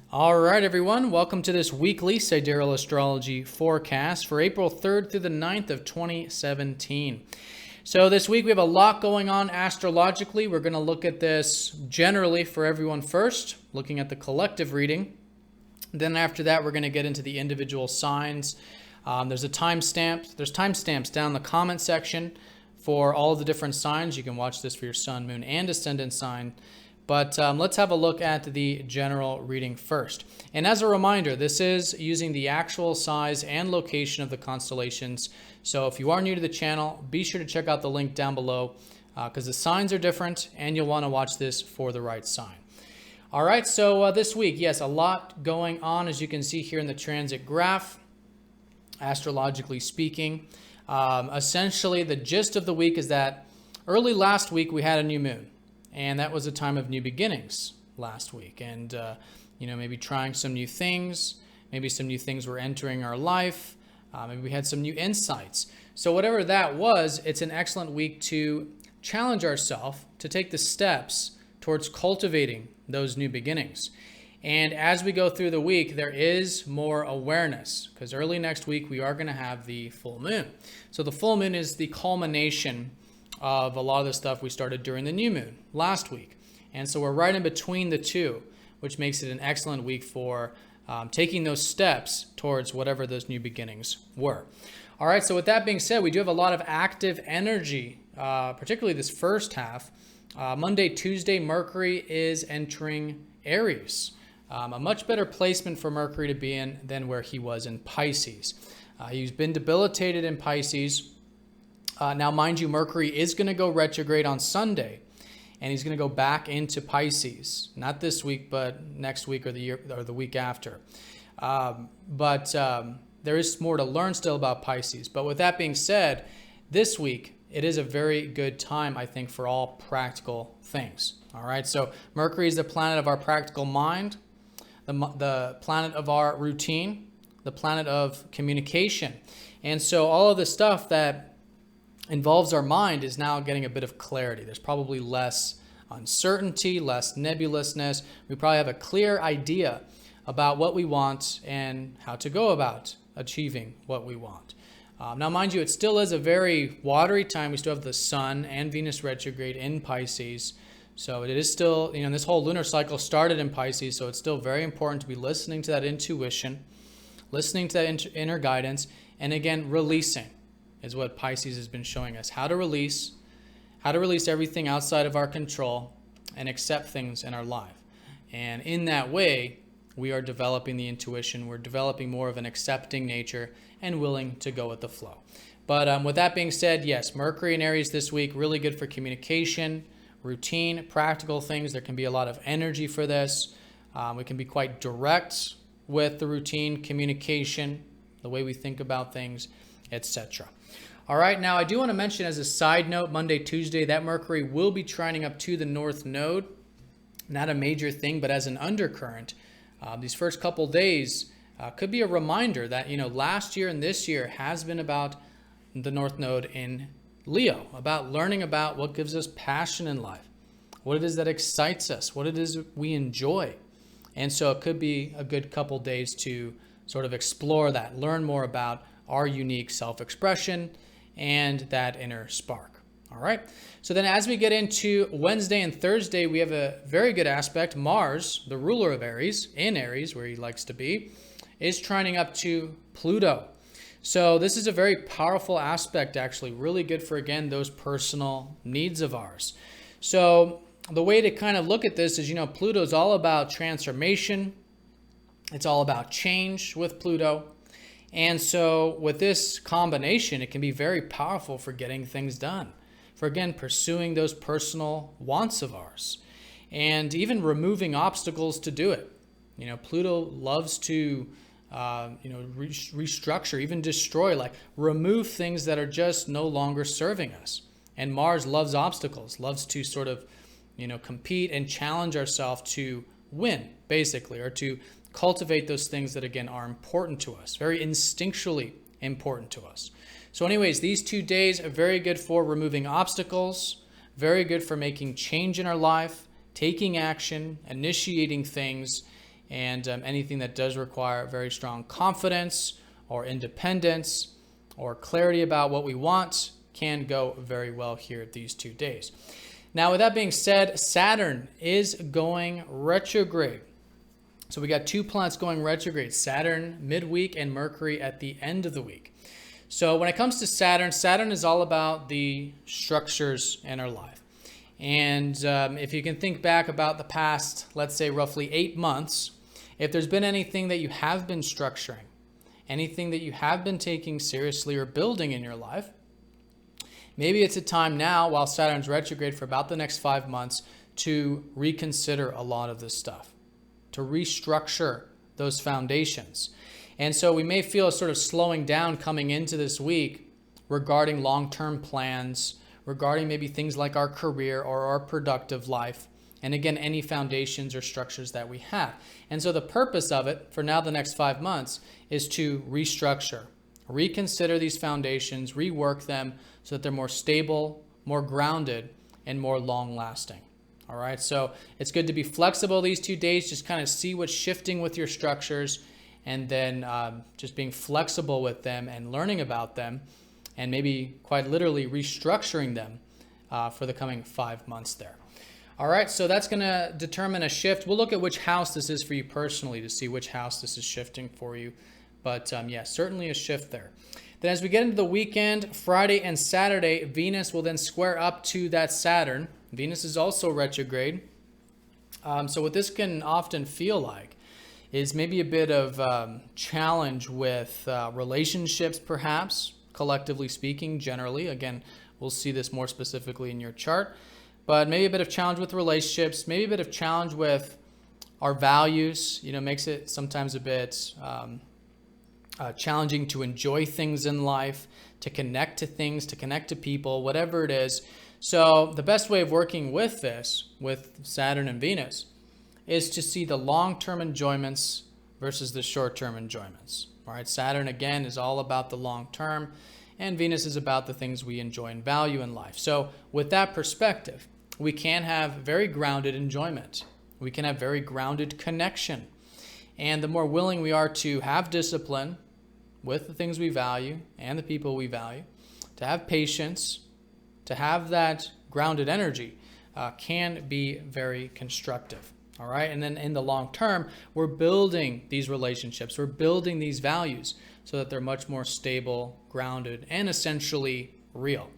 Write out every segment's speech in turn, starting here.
All right, everyone. Welcome to this weekly Sidereal Astrology forecast for April 3rd through the 9th of 2017. So this week we have a lot going on astrologically. We're going to look at this generally for everyone first, looking at the collective reading. Then after that, we're going to get into the individual signs. There's timestamps down in the comment section for all of the different signs. You can watch this for your sun, moon, and ascendant sign. But let's have a look at the general reading first. And as a reminder, this is using the actual size and location of the constellations. So if you are new to the channel, be sure to check out the link down below because the signs are different and you'll want to watch this for the right sign. All right, so this week, yes, a lot going on, as you can see here in the transit graph, astrologically speaking. Essentially, the gist of the week is that early last week we had a new moon. And that was a time of new beginnings last week. And, maybe trying some new things. Maybe some new things were entering our life. Maybe we had some new insights. So whatever that was, it's an excellent week to challenge ourselves to take the steps towards cultivating those new beginnings. And as we go through the week, there is more awareness because early next week we are going to have the full moon. So the full moon is the culmination of a lot of the stuff we started during the new moon last week. And so we're right in between the two, which makes it an excellent week for taking those steps towards whatever those new beginnings were. All right, so with that being said, we do have a lot of active energy, particularly this first half. Monday, Tuesday, Mercury is entering Aries. A much better placement for Mercury to be in than where he was in Pisces. He's been debilitated in Pisces. Now, mind you, Mercury is going to go retrograde on Sunday, and he's going to go back into Pisces. Not this week, but next week or the week after. But there is more to learn still about Pisces. But with that being said, this week it is a very good time, I think, for all practical things. All right. So Mercury is the planet of our practical mind, the planet of our routine, the planet of communication, and so all of the stuff that involves our mind is now getting a bit of clarity. There's probably less uncertainty, less nebulousness. We probably have a clear idea about what we want and how to go about achieving what we want. Now, mind you, it still is a very watery time. We still have the Sun and Venus retrograde in Pisces. So it is still, this whole lunar cycle started in Pisces. So it's still very important to be listening to that intuition, listening to that inner guidance, and again, releasing. Is what Pisces has been showing us. How to release everything outside of our control and accept things in our life. And in that way, we are developing the intuition. We're developing more of an accepting nature and willing to go with the flow. But with that being said, yes, Mercury in Aries this week, really good for communication, routine, practical things. There can be a lot of energy for this. We can be quite direct with the routine, communication, the way we think about things, etc. All right, now I do want to mention as a side note, Monday, Tuesday, that Mercury will be trining up to the North Node. Not a major thing, but as an undercurrent, these first couple days could be a reminder that, last year and this year has been about the North Node in Leo, about learning about what gives us passion in life, what it is that excites us, what it is we enjoy. And so it could be a good couple days to sort of explore that, learn more about our unique self-expression and that inner spark. All right. So then as we get into Wednesday and Thursday, we have a very good aspect. Mars, the ruler of Aries, in Aries, where he likes to be, is trining up to Pluto. So this is a very powerful aspect, actually, really good for, again, those personal needs of ours. So the way to kind of look at this is, Pluto is all about transformation. It's all about change with Pluto. And so with this combination, it can be very powerful for getting things done, for, again, pursuing those personal wants of ours and even removing obstacles to do it. Pluto loves to, restructure, even destroy, like remove things that are just no longer serving us. And Mars loves obstacles, loves to sort of, compete and challenge ourselves to win, basically, or to cultivate those things that, again, are important to us, very instinctually important to us. So anyways, these 2 days are very good for removing obstacles, very good for making change in our life, taking action, initiating things, And anything that does require very strong confidence or independence or clarity about what we want can go very well here these 2 days. Now, with that being said, Saturn is going retrograde. So we got 2 planets going retrograde, Saturn midweek and Mercury at the end of the week. So when it comes to Saturn, Saturn is all about the structures in our life. And if you can think back about the past, let's say roughly 8 months, if there's been anything that you have been structuring, anything that you have been taking seriously or building in your life, maybe it's a time now, while Saturn's retrograde for about the next 5 months, to reconsider a lot of this stuff, to restructure those foundations. And so we may feel a sort of slowing down coming into this week regarding long-term plans, regarding maybe things like our career or our productive life. And again, any foundations or structures that we have. And so the purpose of it for now the next 5 months is to restructure, reconsider these foundations, rework them so that they're more stable, more grounded, and more long-lasting. All right, so it's good to be flexible these 2 days, just kind of see what's shifting with your structures, and then just being flexible with them and learning about them, and maybe quite literally restructuring them for the coming 5 months there. All right, so that's going to determine a shift. We'll look at which house this is for you personally to see which house this is shifting for you. But yeah, certainly a shift there. Then as we get into the weekend, Friday and Saturday, Venus will then square up to that Saturn. Venus is also retrograde. So what this can often feel like is maybe a bit of challenge with relationships, perhaps, collectively speaking, generally. Again, we'll see this more specifically in your chart. But maybe a bit of challenge with relationships, maybe a bit of challenge with our values, makes it sometimes a bit challenging to enjoy things in life, to connect to things, to connect to people, whatever it is. So the best way of working with this, with Saturn and Venus, is to see the long-term enjoyments versus the short-term enjoyments. All right, Saturn, again, is all about the long term, and Venus is about the things we enjoy and value in life. So with that perspective, we can have very grounded enjoyment. We can have very grounded connection. And the more willing we are to have discipline with the things we value and the people we value, to have patience, to have that grounded energy, can be very constructive. All right. And then in the long term, we're building these relationships. We're building these values so that they're much more stable, grounded, and essentially real.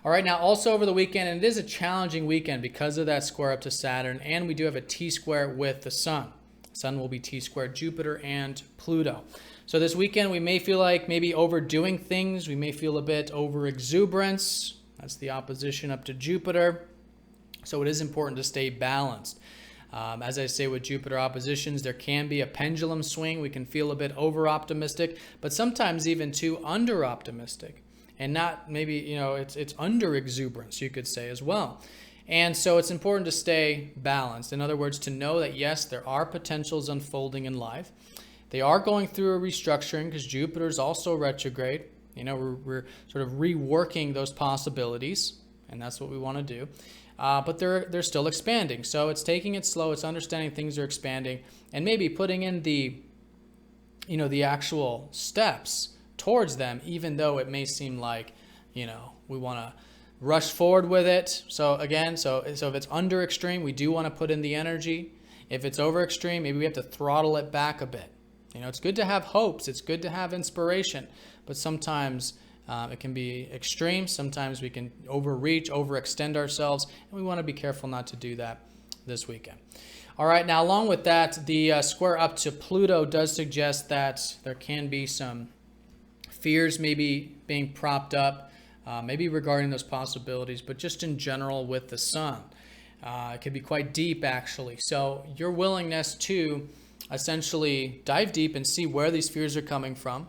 All right, now also over the weekend, and it is a challenging weekend because of that square up to Saturn, and we do have a T-square with the Sun. Sun will be T-squared Jupiter and Pluto. So this weekend, we may feel like maybe overdoing things. We may feel a bit over-exuberance. That's the opposition up to Jupiter. So it is important to stay balanced. As I say with Jupiter oppositions, there can be a pendulum swing. We can feel a bit over-optimistic, but sometimes even too under-optimistic. And not maybe, it's under exuberance, you could say as well. And so it's important to stay balanced. In other words, to know that, yes, there are potentials unfolding in life. They are going through a restructuring because Jupiter is also retrograde. We're sort of reworking those possibilities, and that's what we want to do. But they're still expanding. So it's taking it slow. It's understanding things are expanding and maybe putting in the actual steps towards them, even though it may seem like, we want to rush forward with it. So again, so if it's under extreme, we do want to put in the energy. If it's over extreme, maybe we have to throttle it back a bit. It's good to have hopes. It's good to have inspiration, but sometimes it can be extreme. Sometimes we can overreach, overextend ourselves, and we want to be careful not to do that this weekend. All right, now along with that, the square up to Pluto does suggest that there can be some fears maybe being propped up, maybe regarding those possibilities, but just in general with the Sun. It can be quite deep, actually. So your willingness to essentially dive deep and see where these fears are coming from,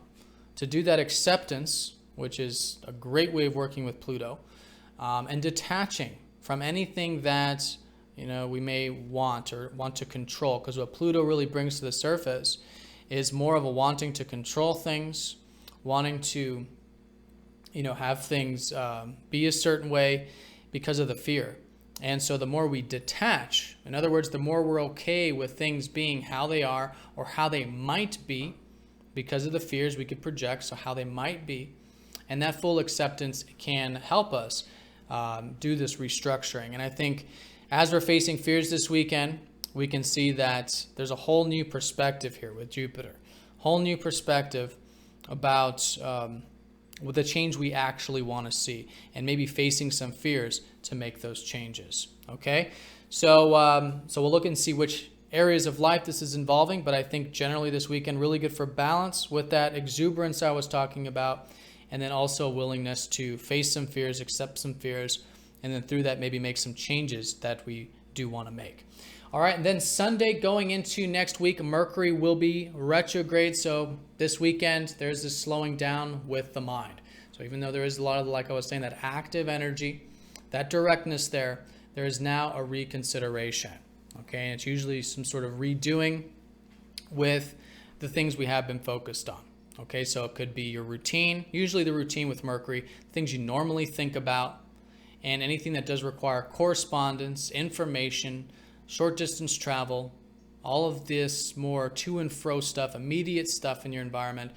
to do that acceptance, which is a great way of working with Pluto, and detaching from anything that we may want to control, because what Pluto really brings to the surface is more of a wanting to control things, wanting to, have things be a certain way because of the fear. And so the more we detach, in other words, the more we're okay with things being how they are or how they might be, because of the fears we could project, so how they might be. And that full acceptance can help us do this restructuring. And I think as we're facing fears this weekend, we can see that there's a whole new perspective here with Jupiter. Whole new perspective about with the change we actually want to see, and maybe facing some fears to make those changes. Okay, so so we'll look and see which areas of life this is involving, but I think generally this weekend really good for balance with that exuberance I was talking about, and then also willingness to face some fears, accept some fears, and then through that maybe make some changes that we do want to make. All right, and then Sunday going into next week, Mercury will be retrograde. So this weekend, there's this slowing down with the mind. So even though there is a lot of, like I was saying, that active energy, that directness there is now a reconsideration. Okay, and it's usually some sort of redoing with the things we have been focused on. Okay, so it could be your routine, usually the routine with Mercury, things you normally think about, and anything that does require correspondence, information, short distance travel, all of this more to and fro stuff, immediate stuff in your environment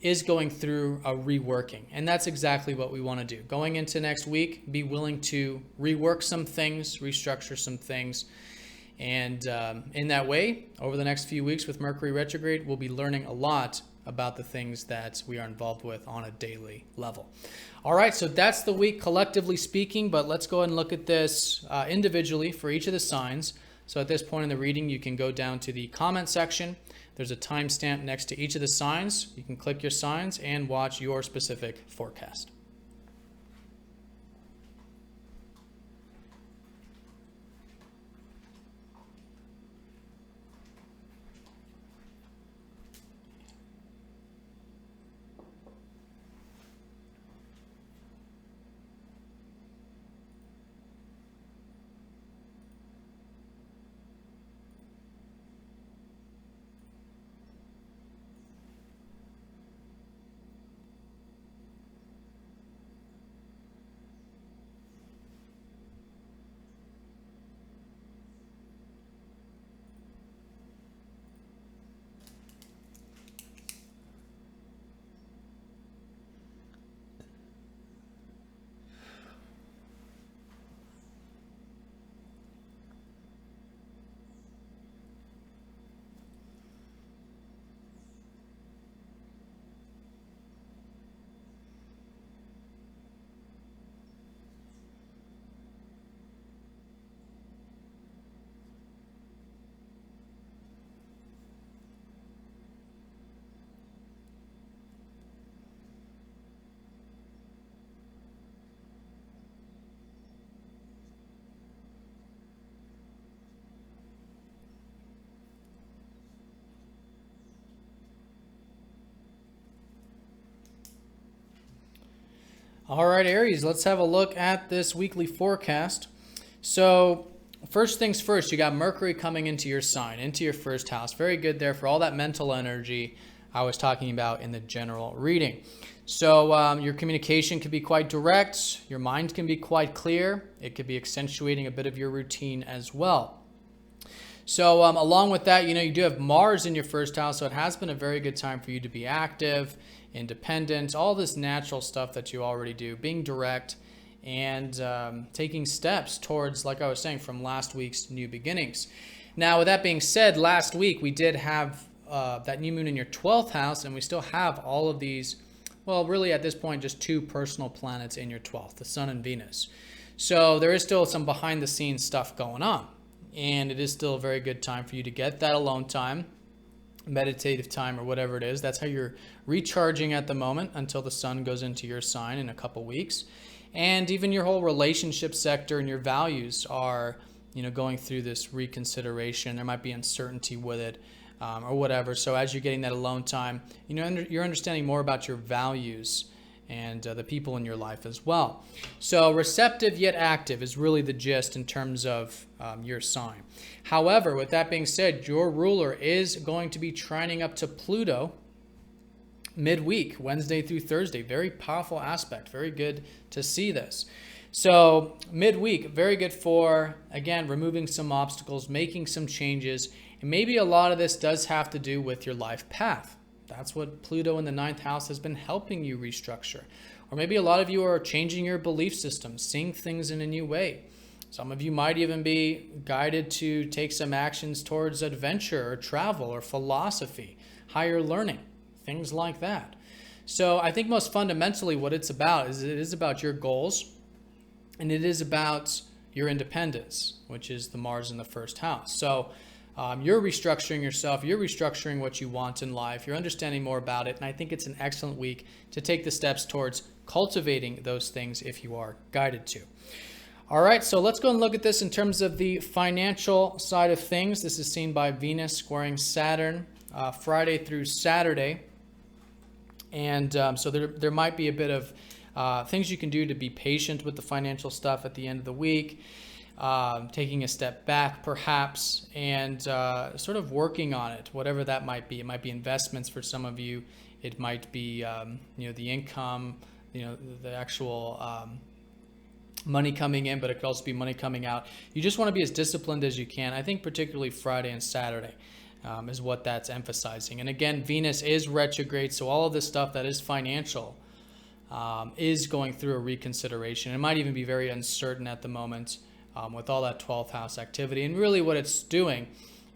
is going through a reworking. And that's exactly what we want to do. Going into next week, be willing to rework some things, restructure some things. And in that way, over the next few weeks with Mercury retrograde, we'll be learning a lot about the things that we are involved with on a daily level. All right, so that's the week collectively speaking, but let's go ahead and look at this individually for each of the signs. So at this point in the reading, you can go down to the comment section. There's a timestamp next to each of the signs. You can click your signs and watch your specific forecast. All right, Aries, let's have a look at this weekly forecast. So first things first, you got Mercury coming into your sign, into your first house. Very good there for all that mental energy I was talking about in the general reading. So your communication can be quite direct. Your mind can be quite clear. It could be accentuating a bit of your routine as well. So along with that, you do have Mars in your first house, so it has been a very good time for you to be active, independent, all this natural stuff that you already do, being direct and taking steps towards, like I was saying, from last week's new beginnings. Now, with that being said, last week we did have that new moon in your 12th house, and we still have all of these, well, really at this point, just two personal planets in your 12th, the Sun and Venus. So there is still some behind the scenes stuff going on. And it is still a very good time for you to get that alone time, meditative time, or whatever it is. That's how you're recharging at the moment until the sun goes into your sign in a couple weeks. And even your whole relationship sector and your values are, going through this reconsideration. There might be uncertainty with it or whatever. So as you're getting that alone time, you're understanding more about your values and the people in your life as well. So receptive yet active is really the gist in terms of your sign. However, with that being said, your ruler is going to be trining up to Pluto midweek, Wednesday through Thursday. Very powerful aspect. Very good to see this. So midweek, very good for, again, removing some obstacles, making some changes. And maybe a lot of this does have to do with your life path. That's what Pluto in the 9th house has been helping you restructure. Or maybe a lot of you are changing your belief system, seeing things in a new way. Some of you might even be guided to take some actions towards adventure or travel or philosophy, higher learning, things like that. So I think most fundamentally what it's about is it is about your goals, and it is about your independence, which is the Mars in the 1st house. So you're restructuring yourself, you're restructuring what you want in life, you're understanding more about it, and I think it's an excellent week to take the steps towards cultivating those things if you are guided to. All right, so let's go and look at this in terms of the financial side of things. This is seen by Venus squaring Saturn Friday through Saturday. And so there might be a bit of things you can do to be patient with the financial stuff at the end of the week, taking a step back perhaps, and sort of working on it, whatever that might be. It might be investments for some of you. It might be the income, the actual money coming in, but it could also be money coming out. You just want to be as disciplined as you can. I think particularly Friday and Saturday is what that's emphasizing. And again, Venus is retrograde, so all of this stuff that is financial is going through a reconsideration. It might even be very uncertain at the moment with all that 12th house activity. And really what it's doing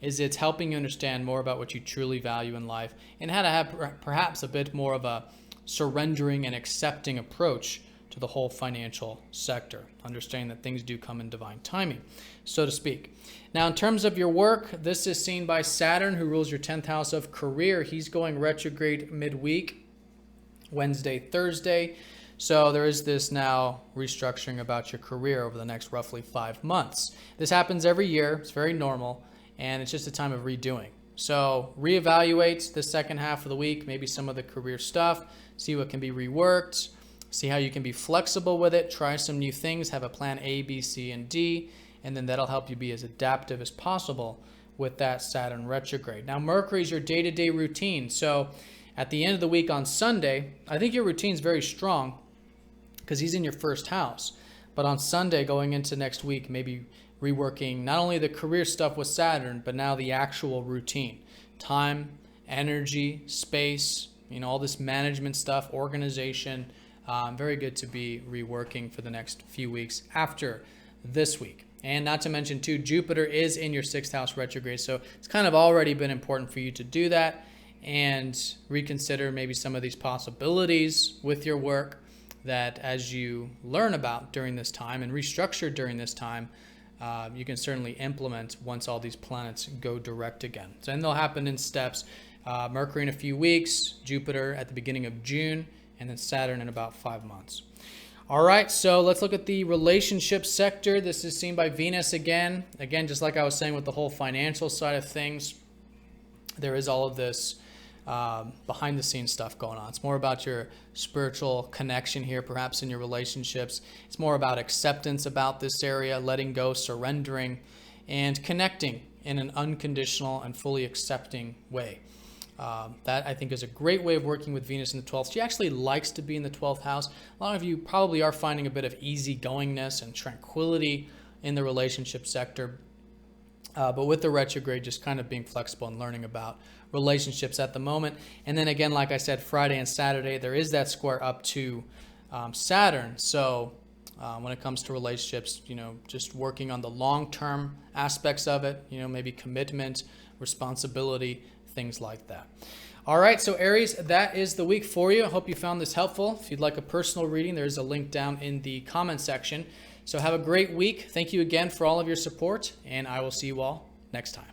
is it's helping you understand more about what you truly value in life and how to have perhaps a bit more of a surrendering and accepting approach to the whole financial sector, understanding that things do come in divine timing, so to speak. Now, in terms of your work, this is seen by Saturn, who rules your 10th house of career. He's going retrograde midweek, Wednesday, Thursday. So there is this now restructuring about your career over the next roughly 5 months. This happens every year. It's very normal, and it's just a time of redoing. So reevaluate the second half of the week, maybe some of the career stuff, see what can be reworked, see how you can be flexible with it, try some new things, have a plan A, B, C, and D, and then that'll help you be as adaptive as possible with that Saturn retrograde. Now, Mercury is your day-to-day routine. So at the end of the week on Sunday, I think your routine is very strong because he's in your 1st house. But on Sunday, going into next week, maybe reworking not only the career stuff with Saturn, but now the actual routine. Time, energy, space, all this management stuff, organization. Very good to be reworking for the next few weeks after this week. And not to mention too, Jupiter is in your 6th house retrograde. So it's kind of already been important for you to do that and reconsider maybe some of these possibilities with your work that as you learn about during this time and restructure during this time, you can certainly implement once all these planets go direct again. So then they'll happen in steps. Mercury in a few weeks, Jupiter at the beginning of June, and then Saturn in about 5 months. All right, so let's look at the relationship sector. This is seen by Venus again. Again, just like I was saying with the whole financial side of things, there is all of this behind the scenes stuff going on. It's more about your spiritual connection here, perhaps in your relationships. It's more about acceptance about this area, letting go, surrendering, and connecting in an unconditional and fully accepting way. That I think is a great way of working with Venus in the 12th. She actually likes to be in the 12th house. A lot of you probably are finding a bit of easygoingness and tranquility in the relationship sector. But with the retrograde, just kind of being flexible and learning about relationships at the moment. And then again, like I said, Friday and Saturday, there is that square up to Saturn. So when it comes to relationships, just working on the long-term aspects of it, maybe commitment, responsibility, things like that. All right, so Aries, that is the week for you. I hope you found this helpful. If you'd like a personal reading, there's a link down in the comment section. So have a great week. Thank you again for all of your support, and I will see you all next time.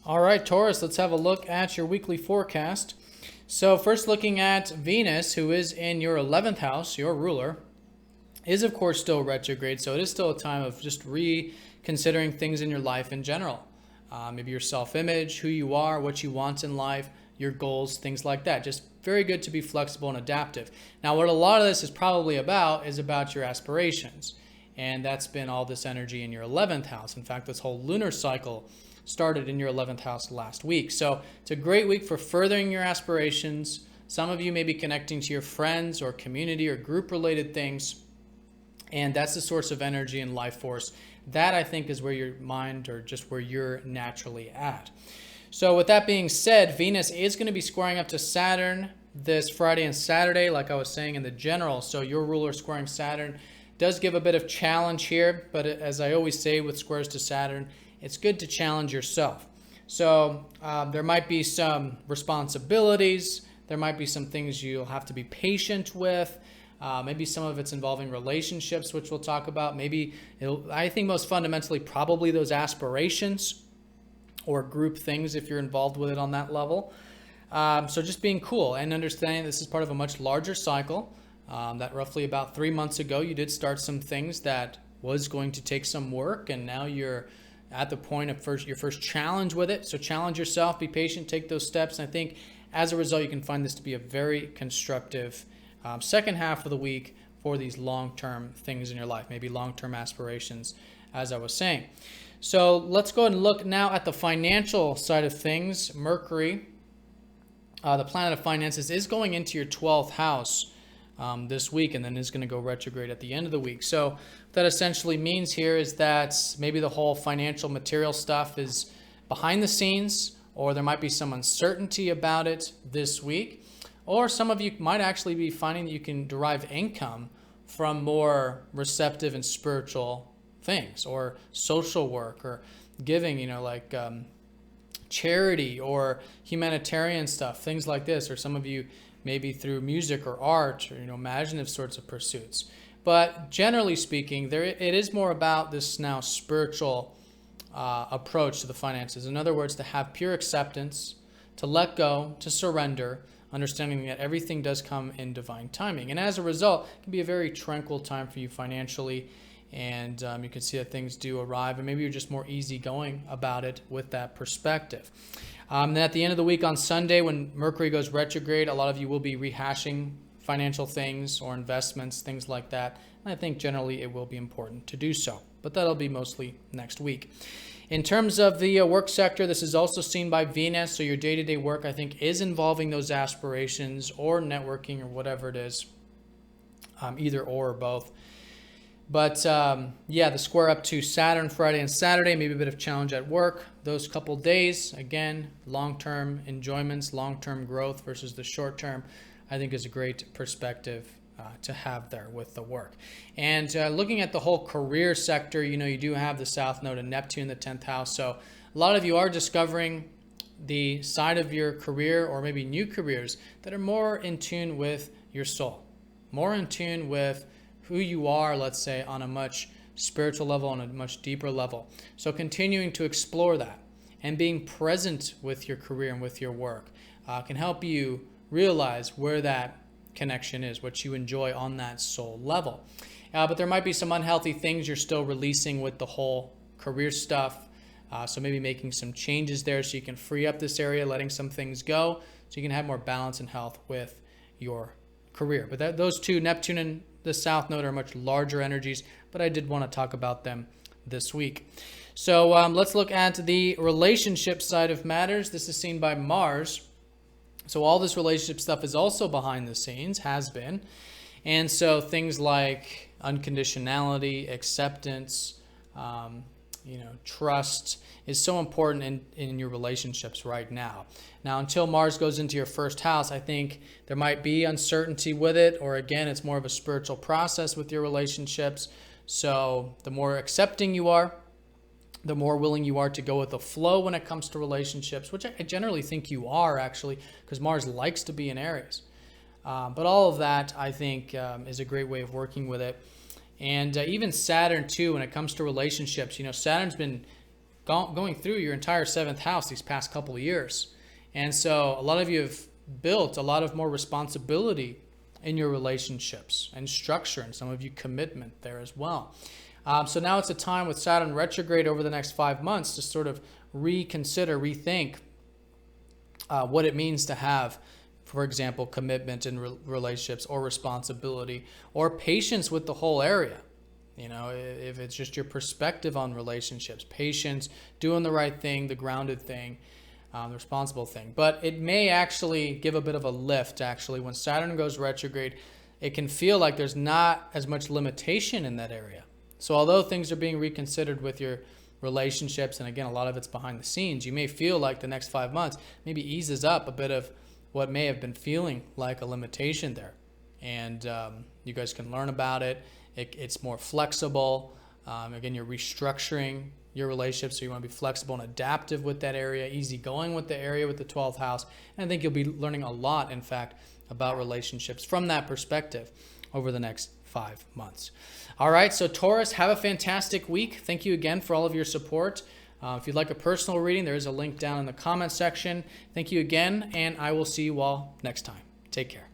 All right, Taurus, let's have a look at your weekly forecast. So first looking at Venus, who is in your 11th house, your ruler, is of course still retrograde. So it is still a time of just reconsidering things in your life in general. Maybe your self-image, who you are, what you want in life, your goals, things like that. Just very good to be flexible and adaptive. Now, what a lot of this is probably about is about your aspirations. And that's been all this energy in your 11th house. In fact, this whole lunar cycle started in your 11th house last week. So it's a great week for furthering your aspirations. Some of you may be connecting to your friends or community or group related things. And that's the source of energy and life force. That, I think, is where your mind, or just where you're naturally at. So with that being said, Venus is going to be squaring up to Saturn this Friday and Saturday, like I was saying in the general. So your ruler squaring Saturn does give a bit of challenge here. But as I always say with squares to Saturn, it's good to challenge yourself. So there might be some responsibilities. There might be some things you'll have to be patient with. Maybe some of it's involving relationships, which we'll talk about. Maybe, I think most fundamentally, probably those aspirations or group things if you're involved with it on that level. So just being cool and understanding this is part of a much larger cycle. That roughly about 3 months ago, you did start some things that was going to take some work, and now you're at the point of your first challenge with it. So challenge yourself, be patient, take those steps. And I think as a result, you can find this to be a very constructive second half of the week for these long-term things in your life, maybe long-term aspirations, as I was saying. So let's go ahead and look now at the financial side of things. Mercury, the planet of finances, is going into your 12th house this week, and then is going to go retrograde at the end of the week. So what that essentially means here is that maybe the whole financial material stuff is behind the scenes, or there might be some uncertainty about it this week. Or some of you might actually be finding that you can derive income from more receptive and spiritual things, or social work, or giving, like charity or humanitarian stuff, things like this. Or some of you maybe through music or art, or imaginative sorts of pursuits. But generally speaking, it is more about this now spiritual approach to the finances. In other words, to have pure acceptance, to let go, to surrender, understanding that everything does come in divine timing. And as a result, it can be a very tranquil time for you financially. And you can see that things do arrive, and maybe you're just more easygoing about it with that perspective. Then at the end of the week on Sunday, when Mercury goes retrograde, a lot of you will be rehashing financial things or investments, things like that. And I think generally it will be important to do so, but that'll be mostly next week. In terms of the work sector, this is also seen by Venus. So your day-to-day work, I think, is involving those aspirations or networking or whatever it is, either or both. But yeah, the square up to Saturn Friday and Saturday, maybe a bit of challenge at work. Those couple days, again, long-term enjoyments, long-term growth versus the short-term, I think is a great perspective to have there with the work. And looking at the whole career sector, you do have the South Node and Neptune in the 10th house. So a lot of you are discovering the side of your career, or maybe new careers, that are more in tune with your soul, more in tune with who you are, let's say, on a much spiritual level, on a much deeper level. So continuing to explore that and being present with your career and with your work can help you realize where that connection is, what you enjoy on that soul level. But there might be some unhealthy things you're still releasing with the whole career stuff. So maybe making some changes there so you can free up this area, letting some things go so you can have more balance and health with your career. But those two, Neptune and the South Node, are much larger energies, but I did want to talk about them this week. So let's look at the relationship side of matters. This is seen by Mars. So all this relationship stuff is also behind the scenes, has been. And so things like unconditionality, acceptance, trust is so important in your relationships right now. Now, until Mars goes into your first house, I think there might be uncertainty with it, or again, it's more of a spiritual process with your relationships. So the more accepting you are, the more willing you are to go with the flow when it comes to relationships, which I generally think you are, actually, because Mars likes to be in Aries. But all of that, I think, is a great way of working with it. And even Saturn, too, when it comes to relationships, Saturn's been going through your entire 7th house these past couple of years. And so a lot of you have built a lot of more responsibility in your relationships and structure, and some of you commitment there as well. So now it's a time with Saturn retrograde over the next 5 months to sort of reconsider, rethink what it means to have, for example, commitment in relationships, or responsibility, or patience with the whole area. You know, if it's just your perspective on relationships, patience, doing the right thing, the grounded thing, the responsible thing. But it may actually give a bit of a lift, actually. When Saturn goes retrograde, it can feel like there's not as much limitation in that area. So although things are being reconsidered with your relationships, and again, a lot of it's behind the scenes, you may feel like the next 5 months maybe eases up a bit of what may have been feeling like a limitation there. And you guys can learn about it. It's more flexible. Again, you're restructuring your relationship, so you want to be flexible and adaptive with that area, easygoing with the area with the 12th house. And I think you'll be learning a lot, in fact, about relationships from that perspective over the next 5 months. All right, so Taurus, have a fantastic week. Thank you again for all of your support. If you'd like a personal reading, there is a link down in the comment section. Thank you again, and I will see you all next time. Take care.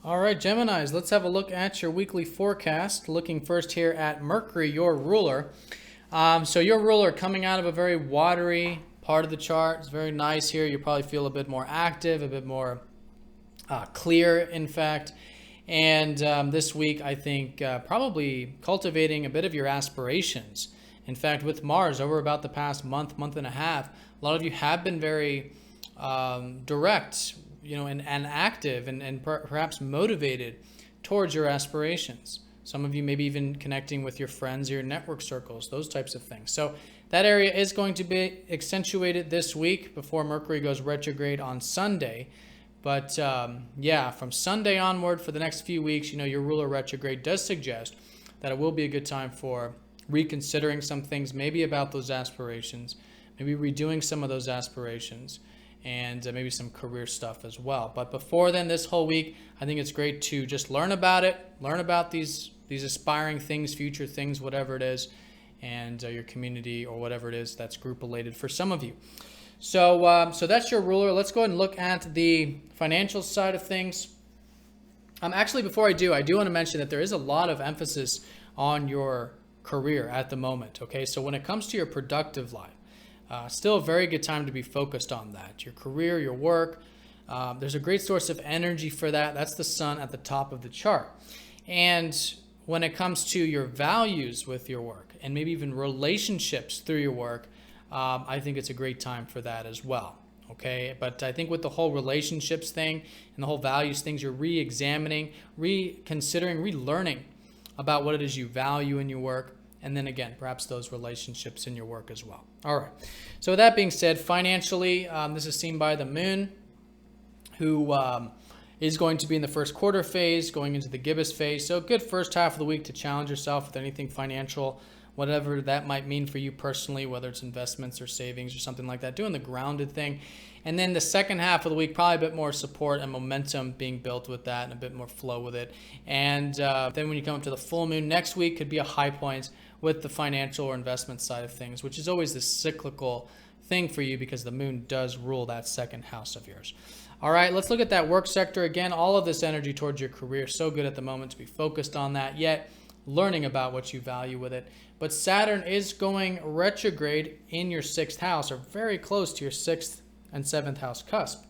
All right, Geminis, let's have a look at your weekly forecast. Looking first here at Mercury, your ruler. So your ruler coming out of a very watery part of the chart. It's very nice here. You probably feel a bit more active, a bit more clear, in fact. And this week, I think probably cultivating a bit of your aspirations. In fact, with Mars, over about the past month and a half, a lot of you have been very direct, and active and perhaps motivated towards your aspirations. Some of you maybe even connecting with your friends, your network circles, those types of things. So that area is going to be accentuated this week before Mercury goes retrograde on Sunday. But yeah, from Sunday onward for the next few weeks, your ruler retrograde does suggest that it will be a good time for reconsidering some things, maybe about those aspirations, maybe redoing some of those aspirations, and maybe some career stuff as well. But before then, this whole week, I think it's great to just learn about it, learn about these these aspiring things, future things, whatever it is, and your community or whatever it is that's group related for some of you. So that's your ruler. Let's go ahead and look at the financial side of things. Actually, before I do want to mention that there is a lot of emphasis on your career at the moment. Okay, so when it comes to your productive life, still a very good time to be focused on that. Your career, your work, there's a great source of energy for that. That's the sun at the top of the chart. And when it comes to your values with your work and maybe even relationships through your work, I think it's a great time for that as well. Okay, but I think with the whole relationships thing and the whole values things, you're re-examining, reconsidering, relearning about what it is you value in your work, and then again, perhaps those relationships in your work as well. All right, so with that being said, financially, this is seen by the moon, who is going to be in the first quarter phase, going into the gibbous phase. So a good first half of the week to challenge yourself with anything financial, whatever that might mean for you personally, whether it's investments or savings or something like that, doing the grounded thing. And then the second half of the week, probably a bit more support and momentum being built with that and a bit more flow with it. And then when you come up to the full moon next week, could be a high point with the financial or investment side of things, which is always the cyclical thing for you because the moon does rule that second house of yours. All right, let's look at that work sector. Again, all of this energy towards your career, so good at the moment to be focused on that, yet learning about what you value with it. But Saturn is going retrograde in your 6th house, or very close to your 6th and 7th house cusp.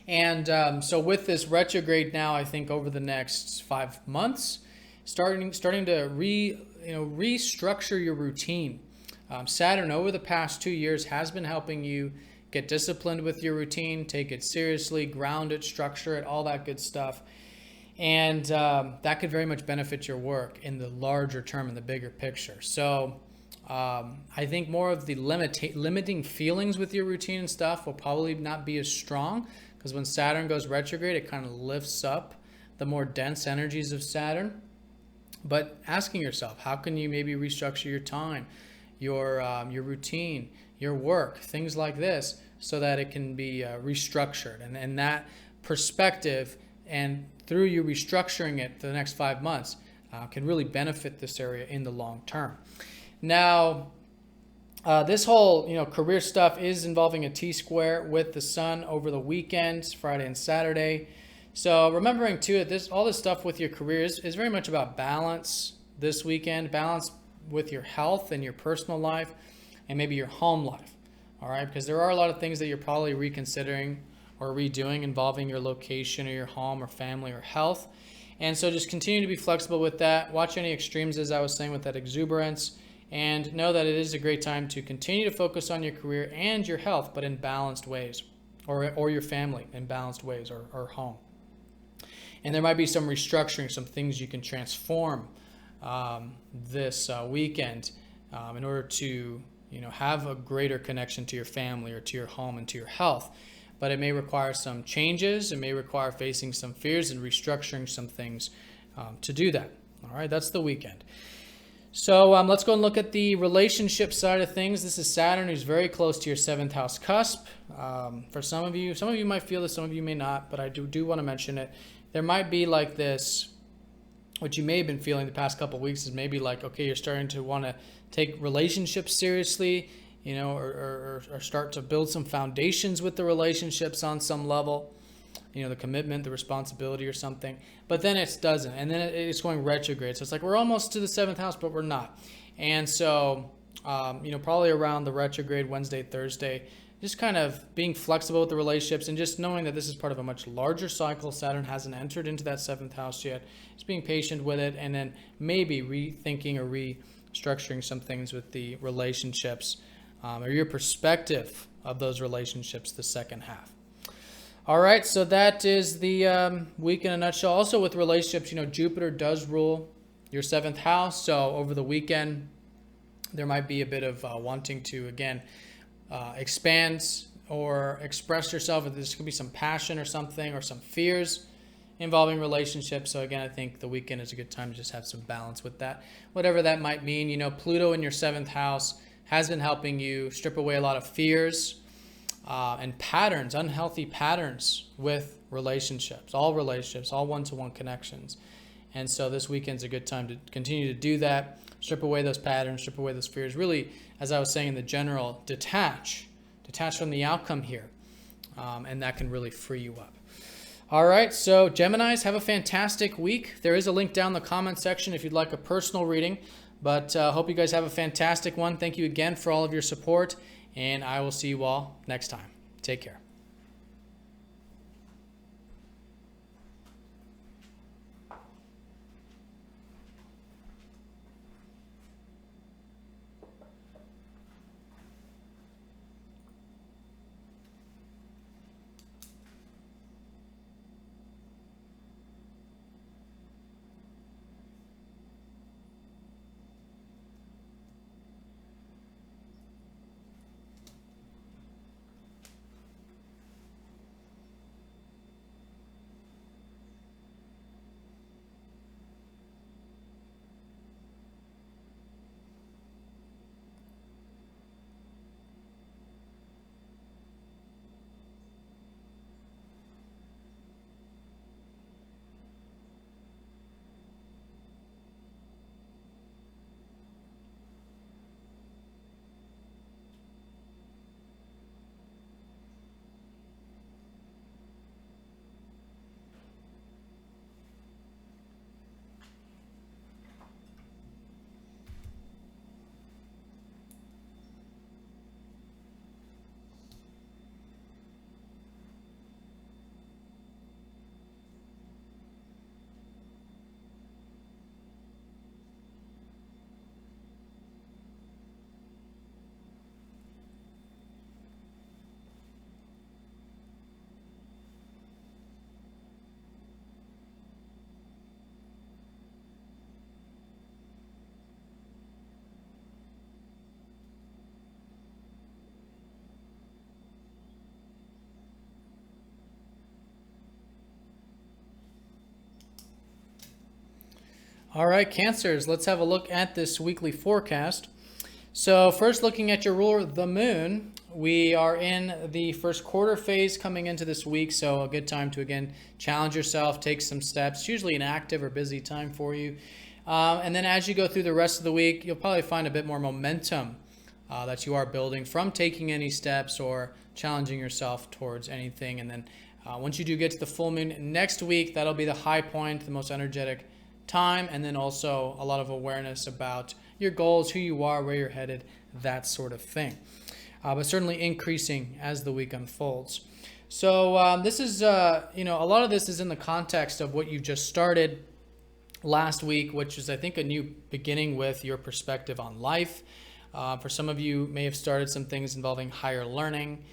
And so with this retrograde now, I think over the next 5 months, starting to restructure your routine. Saturn over the past 2 years has been helping you get disciplined with your routine, take it seriously, ground it, structure it, all that good stuff. And that could very much benefit your work in the larger term, in the bigger picture. So I think more of the limiting feelings with your routine and stuff will probably not be as strong, because when Saturn goes retrograde, it kind of lifts up the more dense energies of Saturn. But asking yourself, how can you maybe restructure your time, your routine, your work, things like this, so that it can be restructured. And that perspective, and through you restructuring it for the next 5 months, can really benefit this area in the long term. Now, this whole career stuff is involving a T-square with the sun over the weekend, Friday and Saturday. So remembering too that all this stuff with your career is very much about balance this weekend, balance with your health and your personal life and maybe your home life. All right, because there are a lot of things that you're probably reconsidering or redoing involving your location or your home or family or health. And so just continue to be flexible with that. Watch any extremes, as I was saying, with that exuberance, and know that it is a great time to continue to focus on your career and your health, but in balanced ways, or your family in balanced ways, or home. And there might be some restructuring, some things you can transform this weekend in order to have a greater connection to your family or to your home and to your health. But it may require some changes. It may require facing some fears and restructuring some things to do that. All right, that's the weekend. So let's go and look at the relationship side of things. This is Saturn, who's very close to your 7th house cusp. For some of you might feel this, some of you may not, but I do want to mention it. There might be like this, what you may have been feeling the past couple of weeks is maybe like, okay, you're starting to want to take relationships seriously, or start to build some foundations with the relationships on some level, the commitment, the responsibility or something. But then it doesn't. And then it's going retrograde. So it's like we're almost to the 7th house, but we're not. And so, probably around the retrograde Wednesday, Thursday, just kind of being flexible with the relationships and just knowing that this is part of a much larger cycle. Saturn hasn't entered into that 7th house yet. Just being patient with it, and then maybe rethinking or restructuring some things with the relationships or your perspective of those relationships the second half. All right, so that is the week in a nutshell. Also with relationships, Jupiter does rule your 7th house. So over the weekend, there might be a bit of wanting to, again, expand or express yourself. There's going to be some passion or something, or some fears involving relationships. So again, I think the weekend is a good time to just have some balance with that, whatever that might mean. Pluto in your 7th house has been helping you strip away a lot of fears and patterns, unhealthy patterns with relationships, all one-to-one connections. And so this weekend's a good time to continue to do that. Strip away those patterns, strip away those fears. Really, as I was saying in the general, detach from the outcome here. And that can really free you up. All right, so Geminis, have a fantastic week. There is a link down in the comment section if you'd like a personal reading. But hope you guys have a fantastic one. Thank you again for all of your support. And I will see you all next time. Take care. All right, Cancers, let's have a look at this weekly forecast. So first, looking at your ruler, the moon, we are in the first quarter phase coming into this week, so a good time to, again, challenge yourself, take some steps. It's usually an active or busy time for you. And then as you go through the rest of the week, you'll probably find a bit more momentum that you are building from taking any steps or challenging yourself towards anything. And then once you do get to the full moon next week, that'll be the high point, the most energetic time, and then also a lot of awareness about your goals, who you are, where you're headed, that sort of thing. But certainly increasing as the week unfolds. So this is, a lot of this is in the context of what you just started last week, which is, I think, a new beginning with your perspective on life. For some of you may have started some things involving higher learning,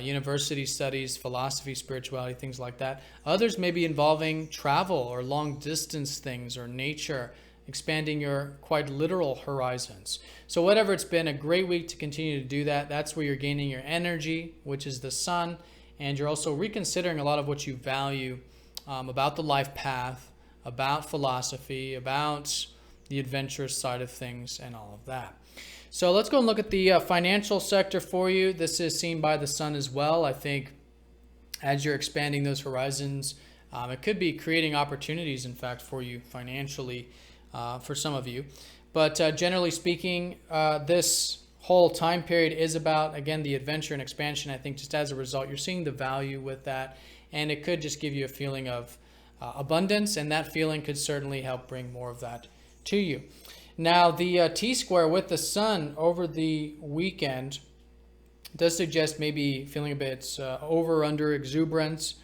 university studies, philosophy, spirituality, things like that. Others may be involving travel or long distance things or nature, expanding your quite literal horizons. So whatever it's been, a great week to continue to do that. That's where you're gaining your energy, which is the sun, and you're also reconsidering a lot of what you value about the life path, about philosophy, about the adventurous side of things, and all of that. So let's go and look at the financial sector for you. This is seen by the sun as well. I think as you're expanding those horizons, it could be creating opportunities, in fact, for you financially for some of you. But generally speaking, this whole time period is about, again, the adventure and expansion. I think just as a result, you're seeing the value with that. And it could just give you a feeling of abundance. And that feeling could certainly help bring more of that to you. Now, the T-square with the sun over the weekend does suggest maybe feeling a bit over or under exuberance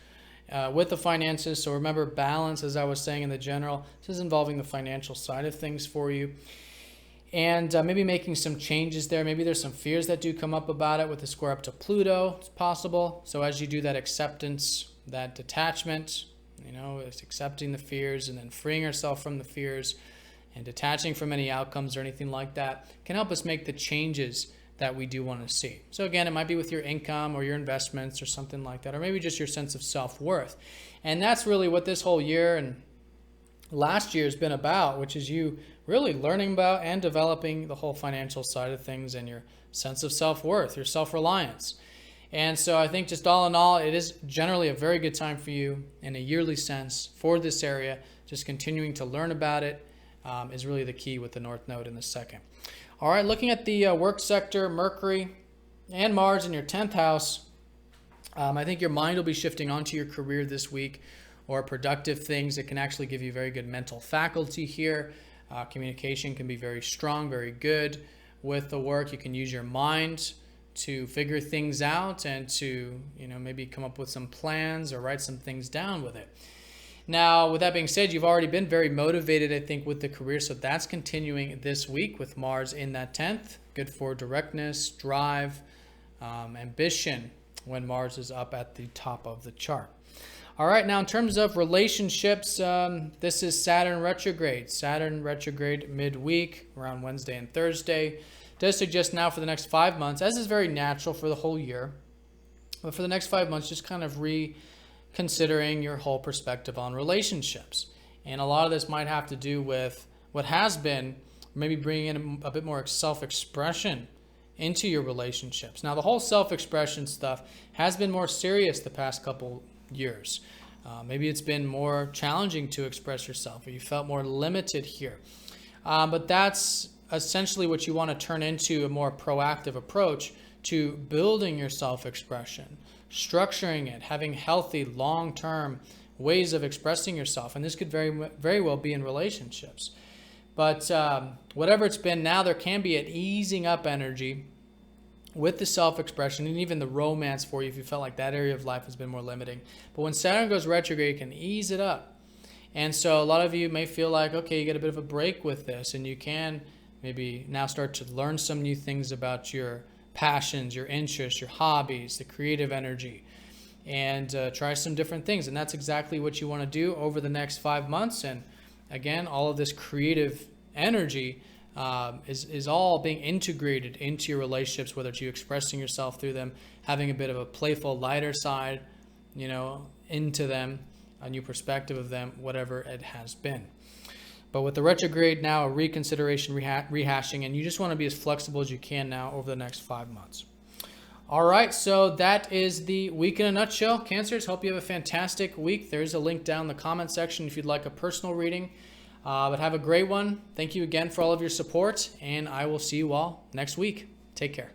with the finances. So remember, balance, as I was saying in the general, this is involving the financial side of things for you. And maybe making some changes there. Maybe there's some fears that do come up about it with the square up to Pluto. It's possible. So as you do that acceptance, that detachment, it's accepting the fears and then freeing yourself from the fears, and detaching from any outcomes or anything like that can help us make the changes that we do want to see. So again, it might be with your income or your investments or something like that, or maybe just your sense of self-worth. And that's really what this whole year and last year has been about, which is you really learning about and developing the whole financial side of things and your sense of self-worth, your self-reliance. And so I think just all in all, it is generally a very good time for you in a yearly sense for this area just continuing to learn about it is really the key with the North Node in the second. All right, looking at the work sector, Mercury and Mars in your 10th house. I think your mind will be shifting onto your career this week, or productive things. It can actually give you very good mental faculty here. Communication can be very strong, very good with the work. You can use your mind to figure things out and to, maybe come up with some plans or write some things down with it. Now, with that being said, you've already been very motivated, I think, with the career. So that's continuing this week with Mars in that 10th. Good for directness, drive, ambition when Mars is up at the top of the chart. All right, now in terms of relationships, this is Saturn retrograde. Saturn retrograde midweek, around Wednesday and Thursday. Does suggest now for the next 5 months, as is very natural for the whole year, but for the next 5 months, just kind of reconsidering your whole perspective on relationships. And a lot of this might have to do with what has been, maybe bringing in a bit more self-expression into your relationships. Now, the whole self-expression stuff has been more serious the past couple years. Maybe it's been more challenging to express yourself, or you felt more limited here. But that's essentially what you want to turn into a more proactive approach to building your self-expression, structuring it, having healthy, long-term ways of expressing yourself. And this could very well be in relationships. But whatever it's been now, there can be an easing up energy with the self-expression and even the romance for you if you felt like that area of life has been more limiting. But when Saturn goes retrograde, it can ease it up. And so a lot of you may feel like, okay, you get a bit of a break with this, and you can maybe now start to learn some new things about your passions, your interests, your hobbies, the creative energy, and try some different things. And that's exactly what you want to do over the next 5 months. And again, all of this creative energy is all being integrated into your relationships, whether it's you expressing yourself through them, having a bit of a playful, lighter side, into them, a new perspective of them, whatever it has been. But with the retrograde now, a reconsideration, rehashing, and you just want to be as flexible as you can now over the next 5 months. All right, so that is the week in a nutshell. Cancers, hope you have a fantastic week. There's a link down in the comment section if you'd like a personal reading. But have a great one. Thank you again for all of your support, and I will see you all next week. Take care.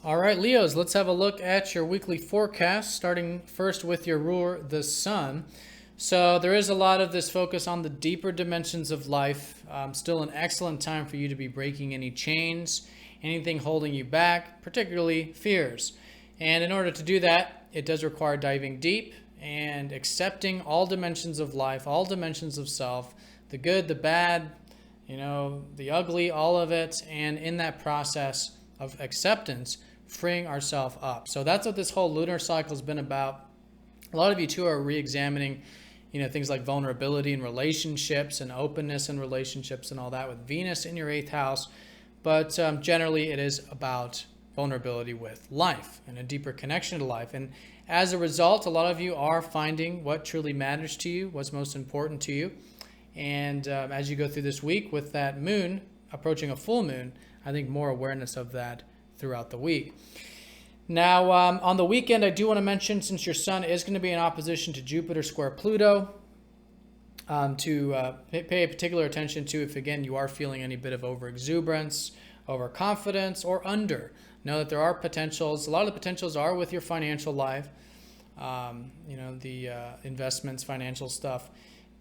All right, Leos, let's have a look at your weekly forecast, starting first with your ruler, the sun. So there is a lot of this focus on the deeper dimensions of life. Still an excellent time for you to be breaking any chains, anything holding you back, particularly fears. And in order to do that, it does require diving deep and accepting all dimensions of life, all dimensions of self, the good, the bad, the ugly, all of it. And in that process of acceptance, freeing ourselves up. So that's what this whole lunar cycle has been about. A lot of you too are re-examining, things like vulnerability in relationships and openness in relationships and all that with Venus in your 8th house. But generally it is about vulnerability with life and a deeper connection to life. And as a result, a lot of you are finding what truly matters to you, what's most important to you. And as you go through this week with that moon approaching a full moon, I think more awareness of that throughout the week. Now, on the weekend, I do want to mention, since your sun is going to be in opposition to Jupiter square Pluto, to pay particular attention to if, again, you are feeling any bit of overexuberance, overconfidence, or under. Know that there are potentials. A lot of the potentials are with your financial life, the investments, financial stuff.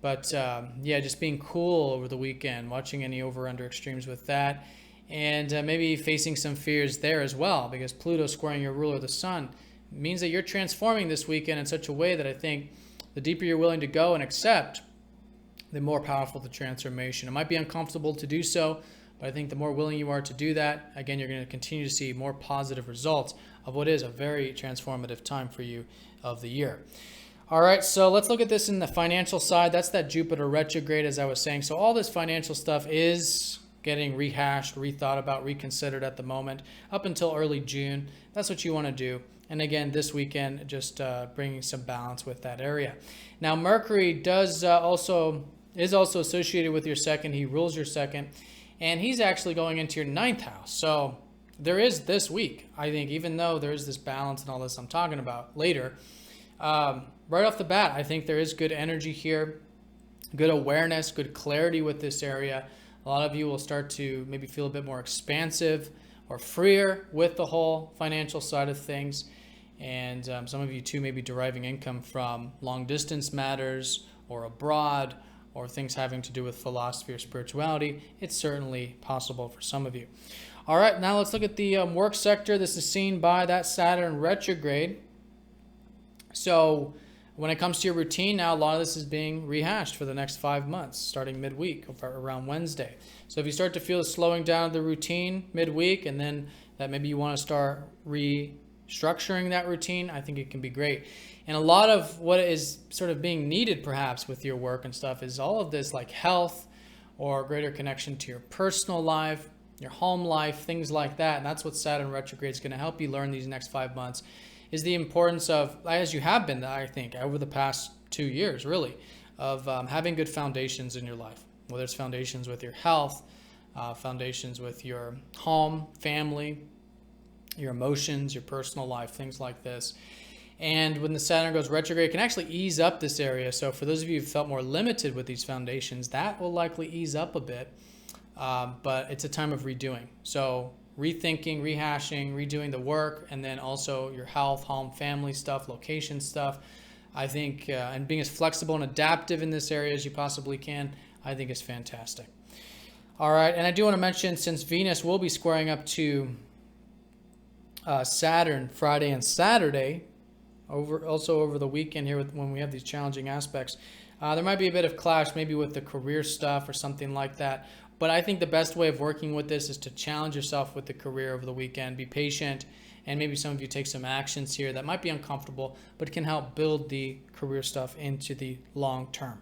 But, yeah, just being cool over the weekend, watching any over-under extremes with that. And maybe facing some fears there as well, because Pluto squaring your ruler, the sun, means that you're transforming this weekend in such a way that I think the deeper you're willing to go and accept, the more powerful the transformation. It might be uncomfortable to do so, but I think the more willing you are to do that, again, you're going to continue to see more positive results of what is a very transformative time for you of the year. All right, so let's look at this in the financial side. That's that Jupiter retrograde, as I was saying. So all this financial stuff is getting rehashed, rethought about, reconsidered at the moment up until early June. That's what you want to do. And again, this weekend, just bringing some balance with that area. Now, Mercury is also associated with your second. He rules your second, and he's actually going into your 9th house. So there is this week, I think, even though there is this balance and all this I'm talking about later, right off the bat, I think there is good energy here, good awareness, good clarity with this area. A lot of you will start to maybe feel a bit more expansive or freer with the whole financial side of things. And some of you too may be deriving income from long distance matters or abroad or things having to do with philosophy or spirituality. It's certainly possible for some of you. All right, now let's look at the work sector. This is seen by that Saturn retrograde. So when it comes to your routine, now a lot of this is being rehashed for the next 5 months, starting midweek, around Wednesday. So if you start to feel the slowing down of the routine midweek, and then that maybe you want to start restructuring that routine, I think it can be great. And a lot of what is sort of being needed perhaps with your work and stuff is all of this like health or greater connection to your personal life, your home life, things like that. And that's what Saturn retrograde is going to help you learn these next 5 months. Is the importance of, as you have been, I think, over the past 2 years, really, of having good foundations in your life, whether it's foundations with your health, foundations with your home, family, your emotions, your personal life, things like this. And when the Saturn goes retrograde, it can actually ease up this area. So for those of you who felt more limited with these foundations, that will likely ease up a bit, but it's a time of redoing. So rethinking, rehashing, redoing the work, and then also your health, home, family stuff, location stuff. I think, and being as flexible and adaptive in this area as you possibly can, I think is fantastic. All right, and I do want to mention, since Venus will be squaring up to Saturn Friday and Saturday, also over the weekend here when we have these challenging aspects, there might be a bit of clash maybe with the career stuff or something like that. But I think the best way of working with this is to challenge yourself with the career over the weekend, be patient, and maybe some of you take some actions here that might be uncomfortable, but can help build the career stuff into the long term.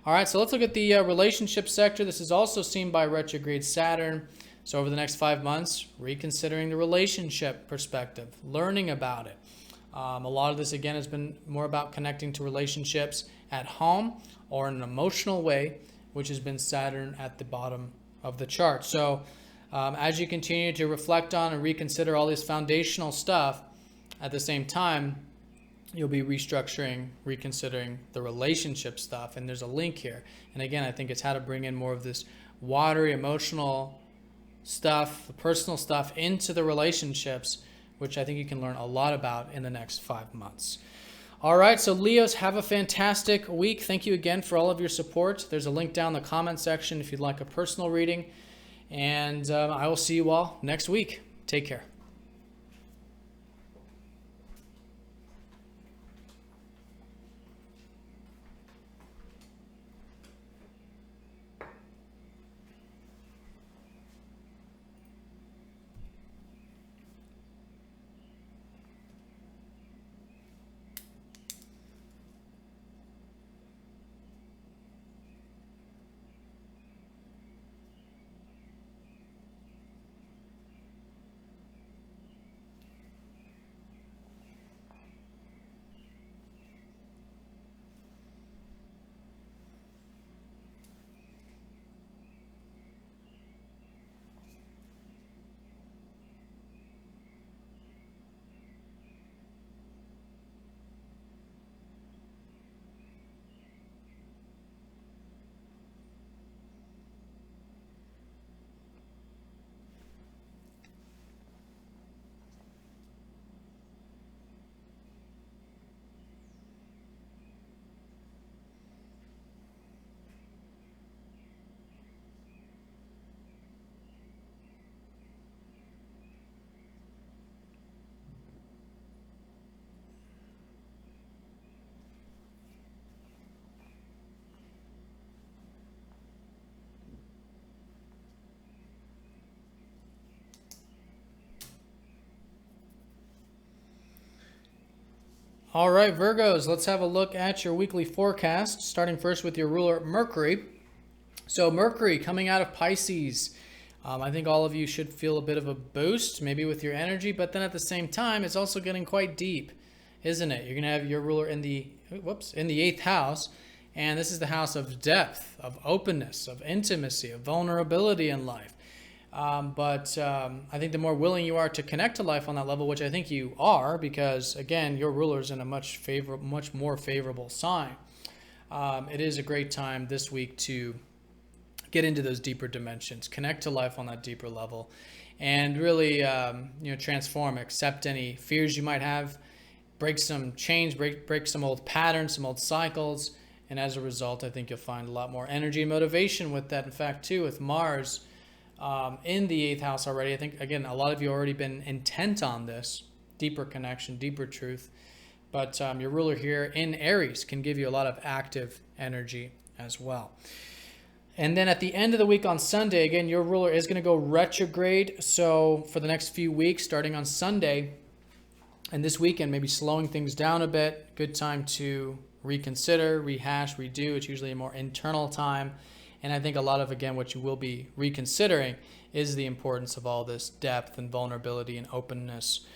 All right, so let's look at the relationship sector. This is also seen by retrograde Saturn. So over the next 5 months, reconsidering the relationship perspective, learning about it. A lot of this, again, has been more about connecting to relationships at home or in an emotional way, which has been Saturn at the bottom of the chart. So as you continue to reflect on and reconsider all this foundational stuff, at the same time, you'll be restructuring, reconsidering the relationship stuff. And there's a link here. And again, I think it's how to bring in more of this watery, emotional stuff, the personal stuff into the relationships which I think you can learn a lot about in the next 5 months. All right, so Leos, have a fantastic week. Thank you again for all of your support. There's a link down in the comment section if you'd like a personal reading. And I will see you all next week. Take care. All right, Virgos, let's have a look at your weekly forecast, starting first with your ruler, Mercury. So Mercury coming out of Pisces. I think all of you should feel a bit of a boost, maybe with your energy, but then at the same time, it's also getting quite deep, isn't it? You're going to have your ruler in the 8th house, and this is the house of depth, of openness, of intimacy, of vulnerability in life. But I think the more willing you are to connect to life on that level, which I think you are, because again, your ruler's in a much more favorable sign. It is a great time this week to get into those deeper dimensions, connect to life on that deeper level, and really, transform, accept any fears you might have, break some chains, break some old patterns, some old cycles. And as a result, I think you'll find a lot more energy and motivation with that. In fact, too, with Mars in the 8th house already, I think, again, a lot of you have already been intent on this, deeper connection, deeper truth. But your ruler here in Aries can give you a lot of active energy as well. And then at the end of the week on Sunday, again, your ruler is going to go retrograde. So for the next few weeks, starting on Sunday and this weekend, maybe slowing things down a bit. Good time to reconsider, rehash, redo. It's usually a more internal time. And I think a lot of, again, what you will be reconsidering is the importance of all this depth and vulnerability and openness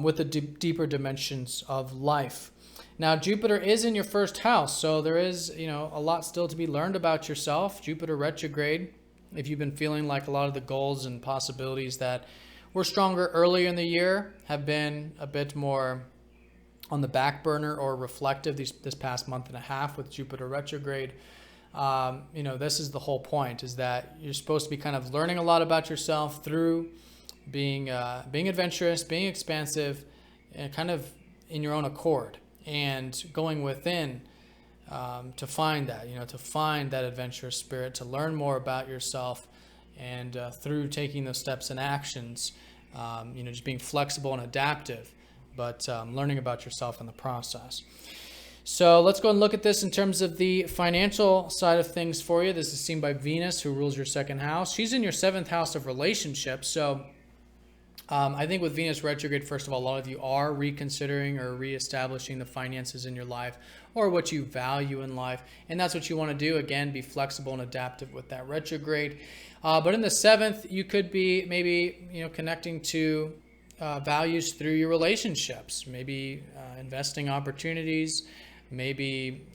with the deeper dimensions of life. Now, Jupiter is in your 1st house, so there is, a lot still to be learned about yourself. Jupiter retrograde, if you've been feeling like a lot of the goals and possibilities that were stronger earlier in the year have been a bit more on the back burner or reflective this past month and a half with Jupiter retrograde. This is the whole point, is that you're supposed to be kind of learning a lot about yourself through being adventurous, being expansive, and kind of in your own accord, and going within to find that, to find that adventurous spirit, to learn more about yourself, and through taking those steps and actions, just being flexible and adaptive, but learning about yourself in the process. So let's go and look at this in terms of the financial side of things for you. This is seen by Venus, who rules your 2nd house. She's in your 7th house of relationships. So I think with Venus retrograde, first of all, a lot of you are reconsidering or reestablishing the finances in your life or what you value in life. And that's what you want to do. Again, be flexible and adaptive with that retrograde. But in the 7th, you could be maybe, connecting to values through your relationships, maybe investing opportunities, maybe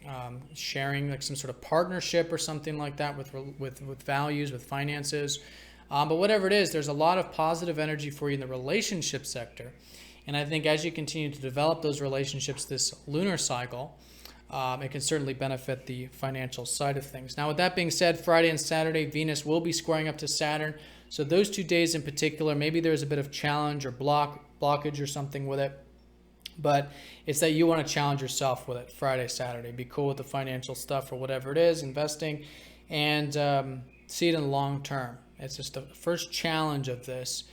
sharing like some sort of partnership or something like that with values, with finances. But whatever it is, there's a lot of positive energy for you in the relationship sector. And I think as you continue to develop those relationships this lunar cycle, it can certainly benefit the financial side of things. Now, with that being said, Friday and Saturday, Venus will be squaring up to Saturn. So those 2 days in particular, maybe there's a bit of challenge or blockage or something with it. But it's that you want to challenge yourself with it Friday, Saturday. Be cool with the financial stuff or whatever it is, investing, and see it in the long term. It's just the first challenge of this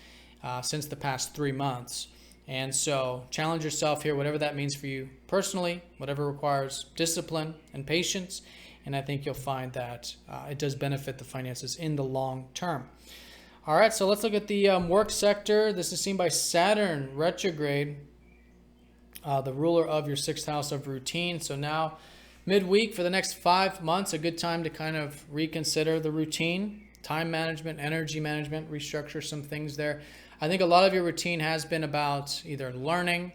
since the past 3 months. And so challenge yourself here, whatever that means for you personally, whatever requires discipline and patience. And I think you'll find that it does benefit the finances in the long term. All right, so let's look at the work sector. This is seen by Saturn retrograde, the ruler of your 6th house of routine. So now midweek for the next 5 months, a good time to kind of reconsider the routine, time management, energy management, restructure some things there. I think a lot of your routine has been about either learning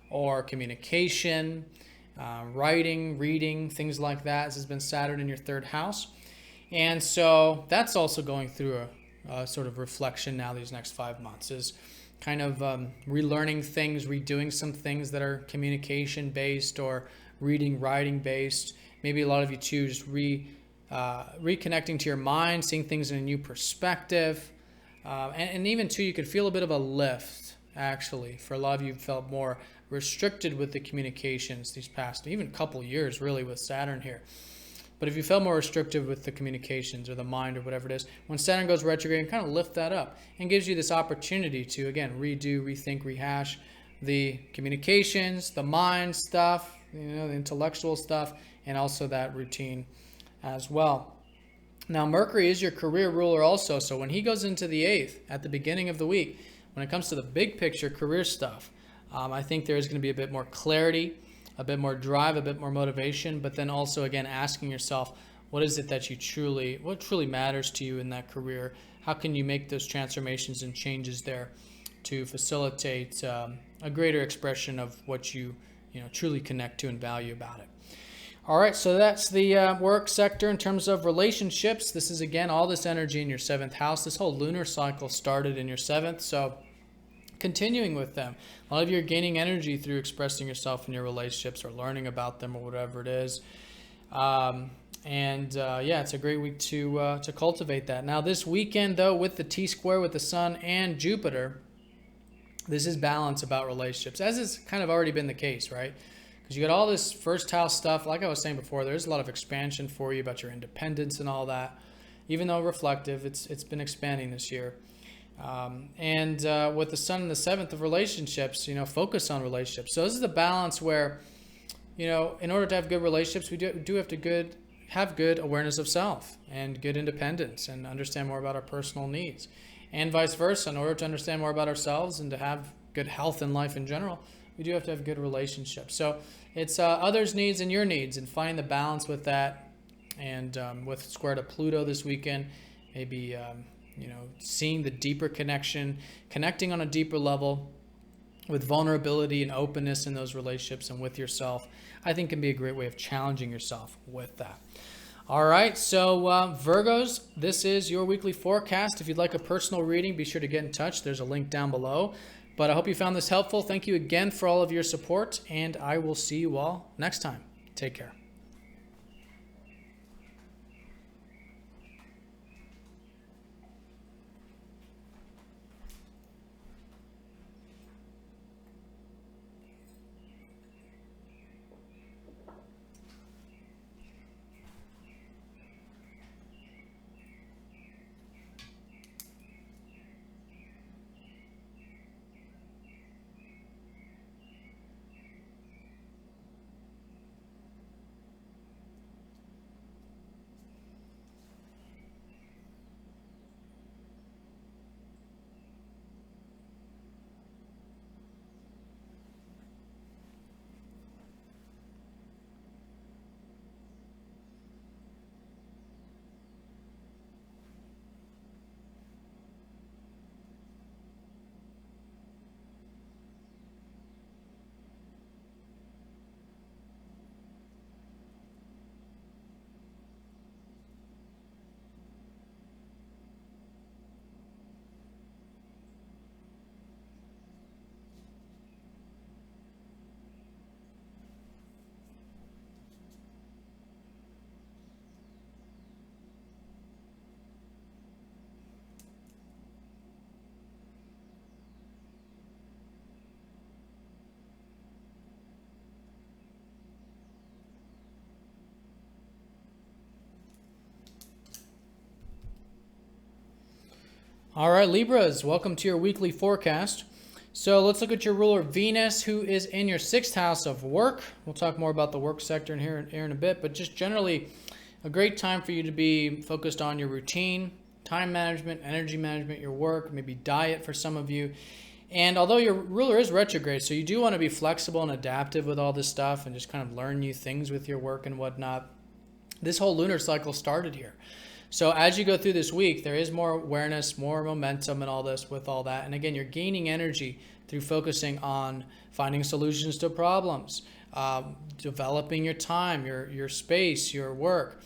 or communication, writing, reading, things like that. This has been Saturn in your 3rd house. And so that's also going through a sort of reflection now these next 5 months, is kind of relearning things, redoing some things that are communication based or reading, writing based. Maybe a lot of you too, just reconnecting to your mind, seeing things in a new perspective. And even too, you could feel a bit of a lift, actually. For a lot of you, felt more restricted with the communications these past, even couple years, really, with Saturn here. But if you felt more restrictive with the communications or the mind or whatever it is, when Saturn goes retrograde, and kind of lift that up and gives you this opportunity to, again, redo, rethink, rehash the communications, the mind stuff, the intellectual stuff, and also that routine as well. Now, Mercury is your career ruler also, so when he goes into the 8th at the beginning of the week, when it comes to the big picture career stuff, I think there is going to be a bit more clarity, a bit more drive, a bit more motivation, but then also, again, asking yourself, what is it that what truly matters to you in that career? How can you make those transformations and changes there to facilitate a greater expression of what you truly connect to and value about it? All right, so that's the work sector. In terms of relationships, this is, again, all this energy in your 7th house. This whole lunar cycle started in your 7th, so continuing with them. A lot of you are gaining energy through expressing yourself in your relationships or learning about them or whatever it is. Yeah, it's a great week to cultivate that. Now, this weekend, though, with the T-square with the Sun and Jupiter, this is balance about relationships, as has kind of already been the case, right? Because you got all this 1st house stuff. Like I was saying before, there's a lot of expansion for you about your independence and all that. Even though reflective, it's been expanding this year. With the Sun in the 7th of relationships, focus on relationships. So this is a balance where, in order to have good relationships, we do have to have good awareness of self and good independence and understand more about our personal needs. And vice versa, in order to understand more about ourselves and to have good health in life in general, we do have to have good relationships. So it's others' needs and your needs, and finding the balance with that. And with square to Pluto this weekend, maybe seeing the deeper connecting on a deeper level with vulnerability and openness in those relationships and with yourself, I think can be a great way of challenging yourself with that. All right, so Virgos, this is your weekly forecast. If you'd like a personal reading, be sure to get in touch. There's a link down below. But I hope you found this helpful. Thank you again for all of your support, and I will see you all next time. Take care. All right, Libras, welcome to your weekly forecast. So let's look at your ruler Venus, who is in your 6th house of work. We'll talk more about the work sector here in a bit, but just generally a great time for you to be focused on your routine, time management, energy management, your work, maybe diet for some of you. And although your ruler is retrograde, so you do want to be flexible and adaptive with all this stuff and just kind of learn new things with your work and whatnot. This whole lunar cycle started here. So as you go through this week, there is more awareness, more momentum and all this with all that. And again, you're gaining energy through focusing on finding solutions to problems, developing your time, your space, your work,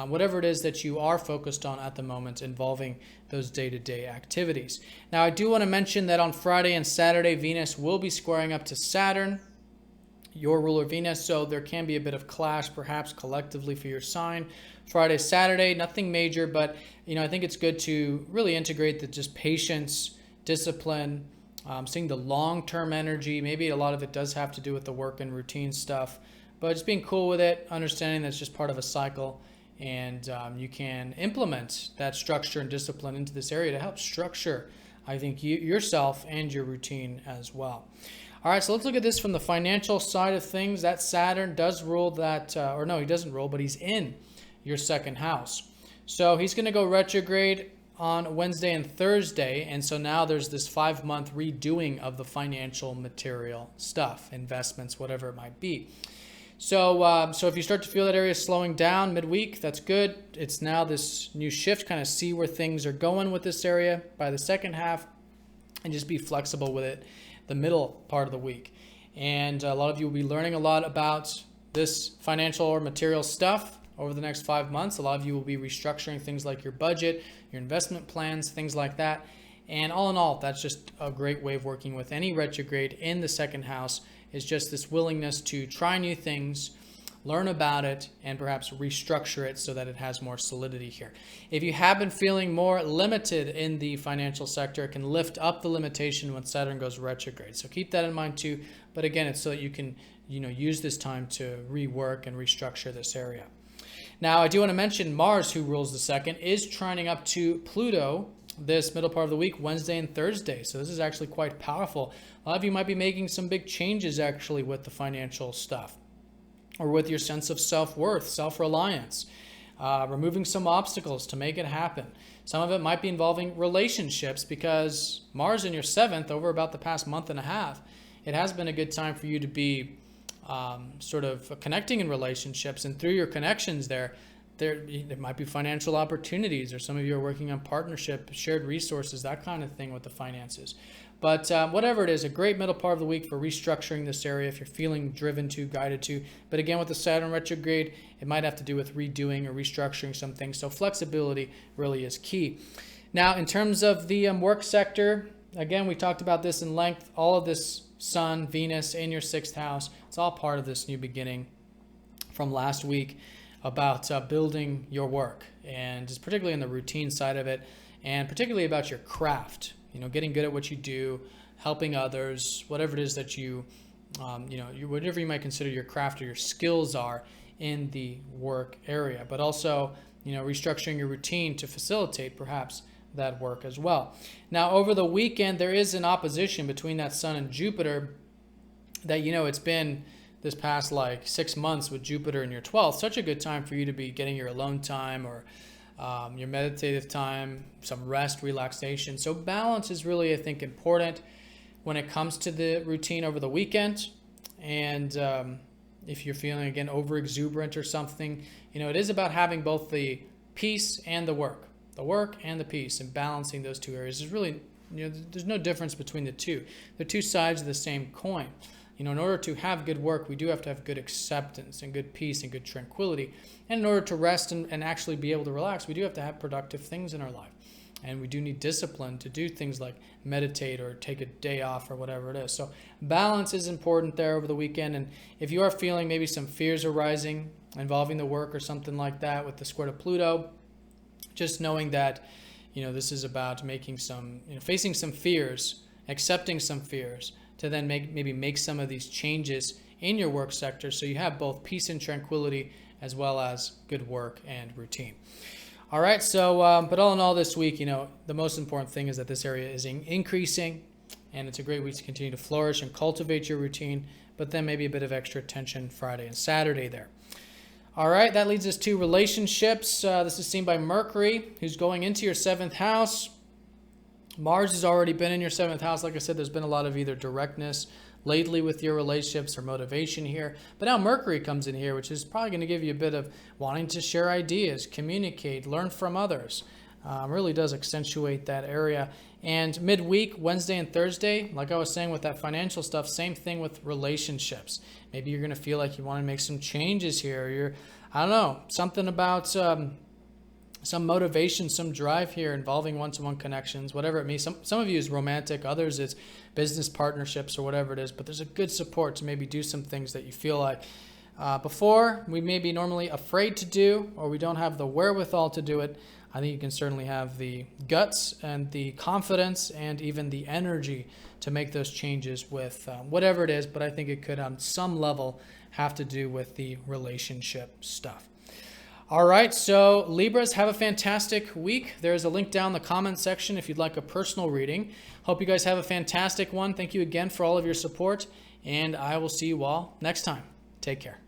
whatever it is that you are focused on at the moment involving those day-to-day activities. Now, I do want to mention that on Friday and Saturday, Venus will be squaring up to Saturn, your ruler Venus, so there can be a bit of clash perhaps collectively for your sign. Friday, Saturday, nothing major, but I think it's good to really integrate the just patience, discipline, seeing the long-term energy. Maybe a lot of it does have to do with the work and routine stuff, but just being cool with it, understanding that's just part of a cycle, and you can implement that structure and discipline into this area to help structure, I think, yourself and your routine as well. All right, so let's look at this from the financial side of things. That Saturn does rule that, or no, he doesn't rule, but he's in your 2nd house. So he's going to go retrograde on Wednesday and Thursday, and so now there's this 5-month redoing of the financial material stuff, investments, whatever it might be. So if you start to feel that area slowing down midweek, that's good. It's now this new shift, kind of see where things are going with this area by the 2nd half, and just be flexible with it the middle part of the week. And a lot of you will be learning a lot about this financial or material stuff over the next 5 months. A lot of you will be restructuring things like your budget, your investment plans, things like that. And all in all, that's just a great way of working with any retrograde in the 2nd house, is just this willingness to try new things, learn about it, and perhaps restructure it so that it has more solidity here. If you have been feeling more limited in the financial sector, it can lift up the limitation when Saturn goes retrograde. So keep that in mind too. But again, it's so that you can use this time to rework and restructure this area. Now, I do want to mention Mars, who rules the 2nd, is trining up to Pluto this middle part of the week, Wednesday and Thursday. So this is actually quite powerful. A lot of you might be making some big changes actually with the financial stuff, or with your sense of self-worth, self-reliance, removing some obstacles to make it happen. Some of it might be involving relationships, because Mars in your 7th over about the past month and a half, it has been a good time for you to be sort of connecting in relationships, and through your connections there might be financial opportunities, or some of you are working on partnership, shared resources, that kind of thing with the finances. But whatever it is, a great middle part of the week for restructuring this area if you're feeling driven to, guided to. But again, with the Saturn retrograde, it might have to do with redoing or restructuring some things. So flexibility really is key. Now, in terms of the work sector, again, we talked about this in length. All of this Sun, Venus in your 6th house, it's all part of this new beginning from last week about building your work, and just particularly in the routine side of it, and particularly about your craft, getting good at what you do, helping others, whatever it is that whatever you might consider your craft or your skills are in the work area, but also, restructuring your routine to facilitate perhaps that work as well. Now, over the weekend, there is an opposition between that Sun and Jupiter that, it's been this past 6 months with Jupiter in your 12th, such a good time for you to be getting your alone time or your meditative time, some rest, relaxation. So balance is really, I think, important when it comes to the routine over the weekend. And if you're feeling, again, over exuberant or something, it is about having both the peace and the work and the peace, and balancing those two areas is really, there's no difference between the two. They're two sides of the same coin. In order to have good work, we do have to have good acceptance and good peace and good tranquility. And in order to rest and actually be able to relax, we do have to have productive things in our life. And we do need discipline to do things like meditate or take a day off or whatever it is. So balance is important there over the weekend. And if you are feeling maybe some fears arising involving the work or something like that with the square to Pluto, just knowing that, this is about making some, facing some fears, accepting some fears, to then maybe make some of these changes in your work sector so you have both peace and tranquility as well as good work and routine. All right, so, but all in all this week, the most important thing is that this area is increasing, and it's a great week to continue to flourish and cultivate your routine, but then maybe a bit of extra tension Friday and Saturday there. All right, that leads us to relationships. This is seen by Mercury, who's going into your 7th house. Mars has already been in your 7th house. Like I said, there's been a lot of either directness lately with your relationships or motivation here. But now Mercury comes in here, which is probably going to give you a bit of wanting to share ideas, communicate, learn from others. Really does accentuate that area. And midweek, Wednesday and Thursday, like I was saying with that financial stuff, same thing with relationships. Maybe you're going to feel like you want to make some changes here. I don't know, something about some motivation, some drive here involving one-to-one connections, whatever it means. Some of you is romantic, others it's business partnerships or whatever it is, but there's a good support to maybe do some things that you feel like before we may be normally afraid to do, or we don't have the wherewithal to do it. I think you can certainly have the guts and the confidence and even the energy to make those changes with whatever it is, but I think it could on some level have to do with the relationship stuff. All right, so Libras, have a fantastic week. There's a link down in the comment section if you'd like a personal reading. Hope you guys have a fantastic one. Thank you again for all of your support, and I will see you all next time. Take care.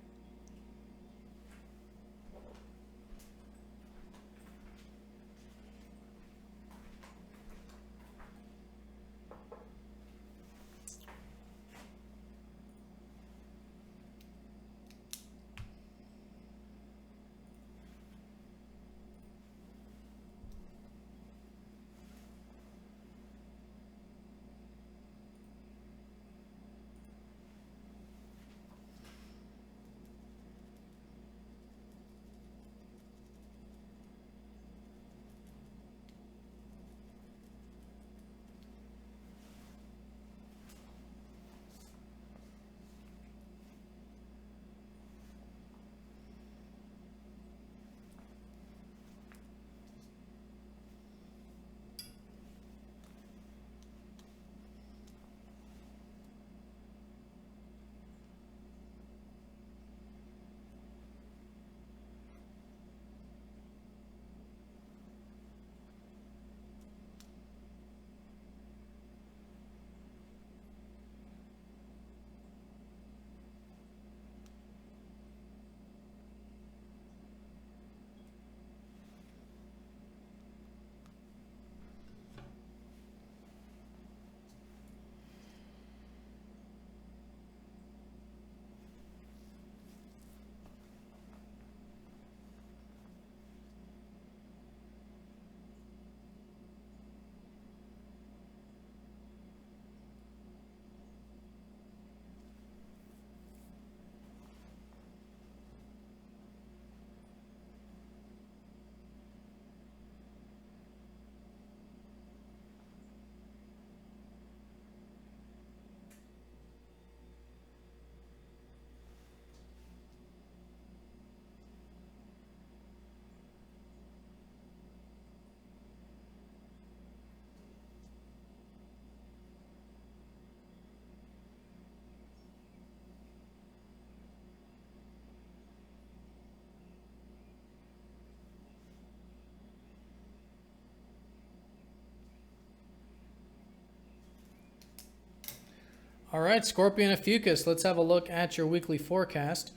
All right, Scorpio and Ophiuchus, let's have a look at your weekly forecast.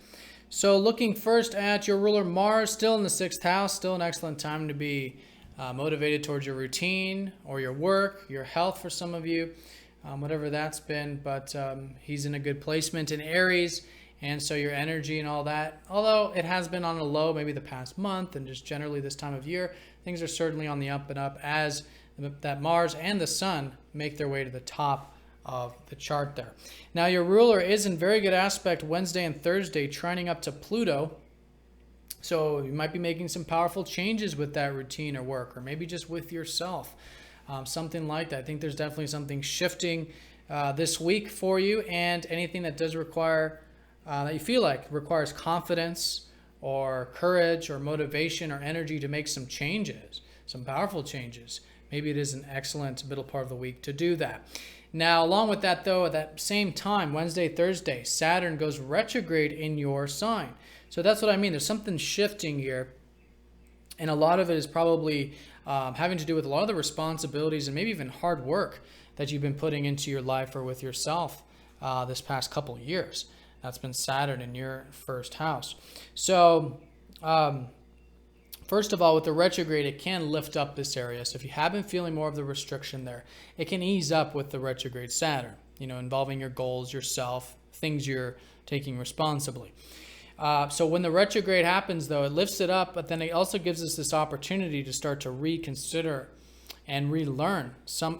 So looking first at your ruler Mars, still in the 6th house, still an excellent time to be motivated towards your routine or your work, your health for some of you, whatever that's been. But he's in a good placement in Aries, and so your energy and all that, although it has been on a low maybe the past month and just generally this time of year, things are certainly on the up and up as that Mars and the Sun make their way to the top of the chart there. Now your ruler is in very good aspect Wednesday and Thursday, trining up to Pluto. So you might be making some powerful changes with that routine or work, or maybe just with yourself, something like that. I think there's definitely something shifting this week for you, and anything that does require, that you feel like requires confidence or courage or motivation or energy to make some changes, some powerful changes. Maybe it is an excellent middle part of the week to do that. Now, along with that, though, at that same time, Wednesday, Thursday, Saturn goes retrograde in your sign. So that's what I mean. There's something shifting here And a lot of it is probably having to do with a lot of the responsibilities and maybe even hard work that you've been putting into your life or with yourself this past couple of years. That's been Saturn in your first house. So, first of all, with the retrograde, it can lift up this area. So if you have been feeling more of the restriction there, it can ease up with the retrograde Saturn, involving your goals, yourself, things you're taking responsibly. So when the retrograde happens, though, it lifts it up, but then it also gives us this opportunity to start to reconsider and relearn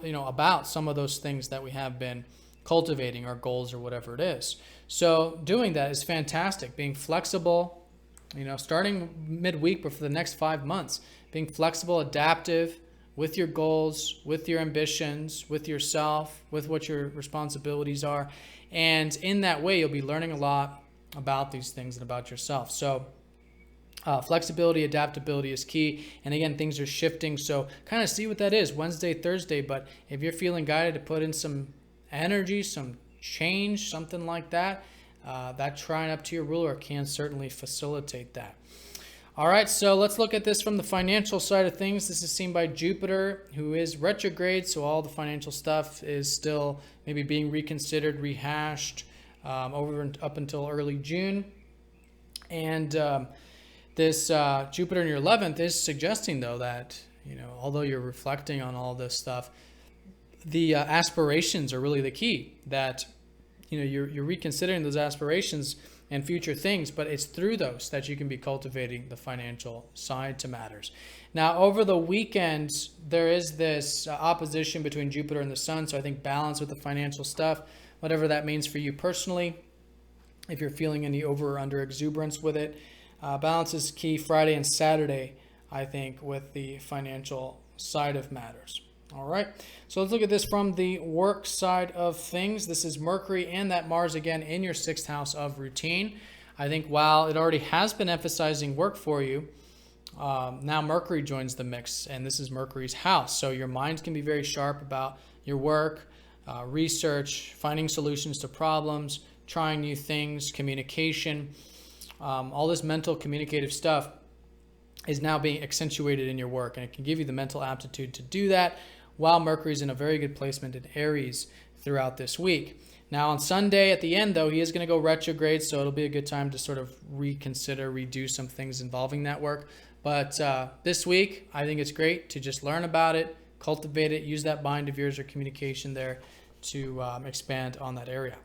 about some of those things that we have been cultivating, our goals or whatever it is. So doing that is fantastic. Being flexible, starting midweek, but for the next 5 months, being flexible, adaptive with your goals, with your ambitions, with yourself, with what your responsibilities are. And in that way, you'll be learning a lot about these things and about yourself. So flexibility, adaptability is key. And again, things are shifting. So kind of see what that is Wednesday, Thursday. But if you're feeling guided to put in some energy, some change, something like that, that trine up to your ruler can certainly facilitate that. All right, so let's look at this from the financial side of things. This is seen by Jupiter, who is retrograde. So all the financial stuff is still maybe being reconsidered, rehashed up until early June. And this Jupiter in your 11th is suggesting, though, that, although you're reflecting on all this stuff, the aspirations are really the key. That, you're reconsidering those aspirations and future things, but it's through those that you can be cultivating the financial side to matters. Now, over the weekend, there is this opposition between Jupiter and the Sun, so I think balance with the financial stuff, whatever that means for you personally. If you're feeling any over or under exuberance with it, balance is key Friday and Saturday, I think, with the financial side of matters. All right, so let's look at this from the work side of things. This is Mercury and that Mars again in your 6th house of routine. I think while it already has been emphasizing work for you, now Mercury joins the mix, and this is Mercury's house. So your mind can be very sharp about your work, research, finding solutions to problems, trying new things, communication. All this mental communicative stuff is now being accentuated in your work, and it can give you the mental aptitude to do that while Mercury's in a very good placement in Aries throughout this week. Now on Sunday at the end, though, he is going to go retrograde, so it'll be a good time to sort of reconsider, redo some things involving that work. But this week, I think it's great to just learn about it, cultivate it, use that mind of yours or communication there to expand on that area.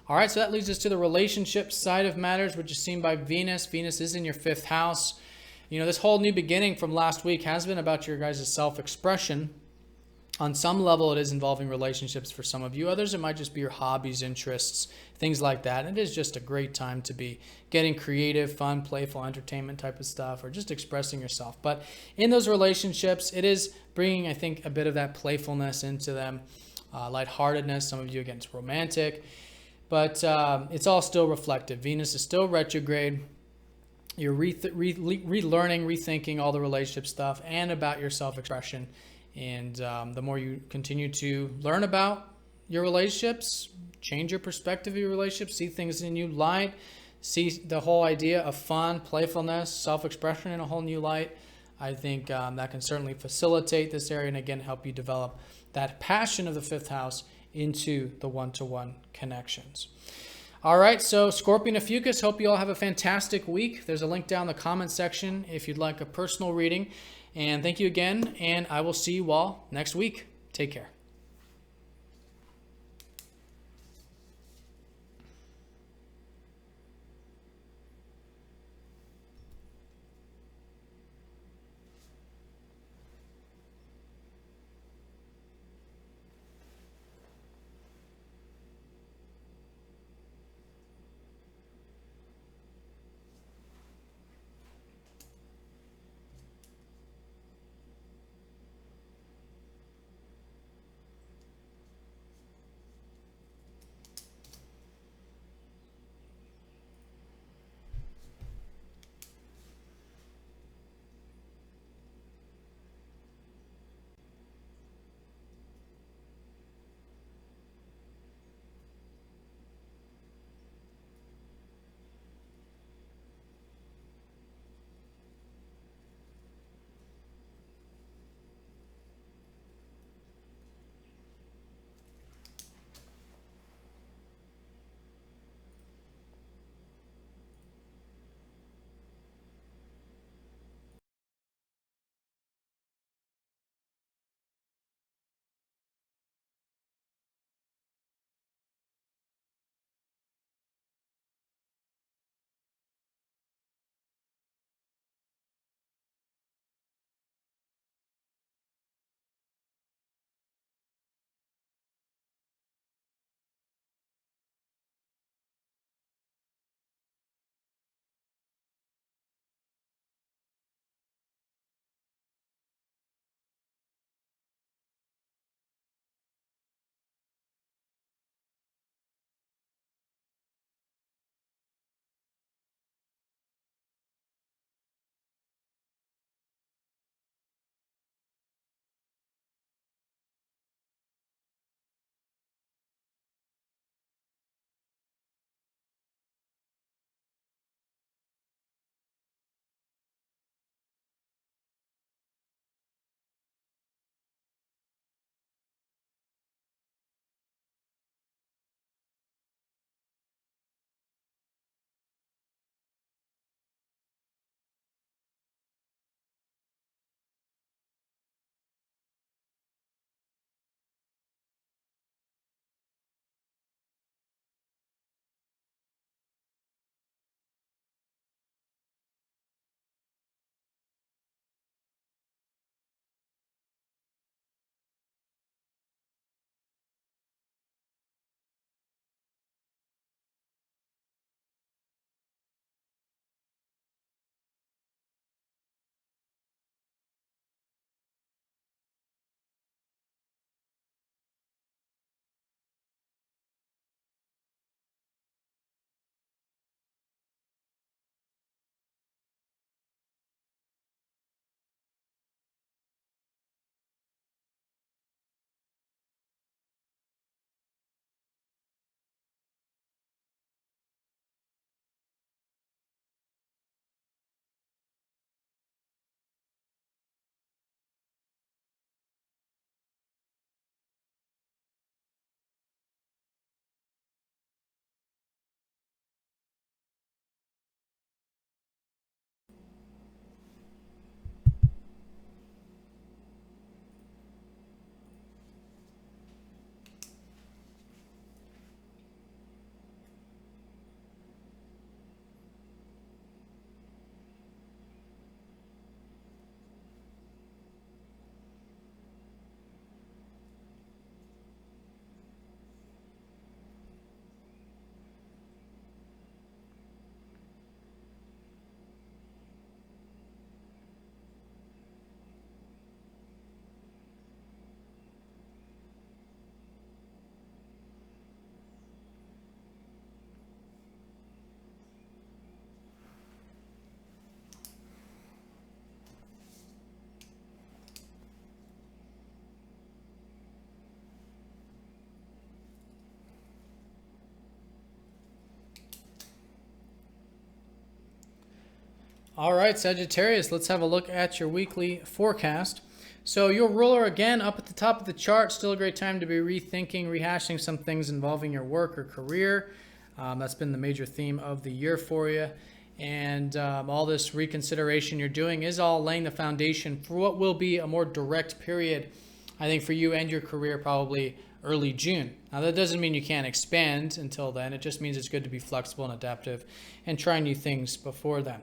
All right, so that leads us to the relationship side of matters, which is seen by Venus. Venus is in your 5th house. This whole new beginning from last week has been about your guys' self-expression. On some level, it is involving relationships for some of you. Others, it might just be your hobbies, interests, things like that. And it is just a great time to be getting creative, fun, playful, entertainment type of stuff, or just expressing yourself. But in those relationships, it is bringing, I think, a bit of that playfulness into them, lightheartedness. Some of you, again, it's romantic. But it's all still reflective. Venus is still retrograde. You're relearning, rethinking all the relationship stuff and about your self-expression. And the more you continue to learn about your relationships, change your perspective of your relationships, see things in a new light, see the whole idea of fun, playfulness, self-expression in a whole new light, I think that can certainly facilitate this area and, again, help you develop that passion of the 5th house into the one-to-one connections. All right, so Scorpio and Ophiuchus, hope you all have a fantastic week. There's a link down in the comment section if you'd like a personal reading. And thank you again, and I will see you all next week. Take care. All right, Sagittarius, let's have a look at your weekly forecast. So your ruler again up at the top of the chart, still a great time to be rethinking, rehashing some things involving your work or career. That's been the major theme of the year for you. And all this reconsideration you're doing is all laying the foundation for what will be a more direct period, I think, for you and your career, probably early June. Now, that doesn't mean you can't expand until then. It just means it's good to be flexible and adaptive and try new things before then.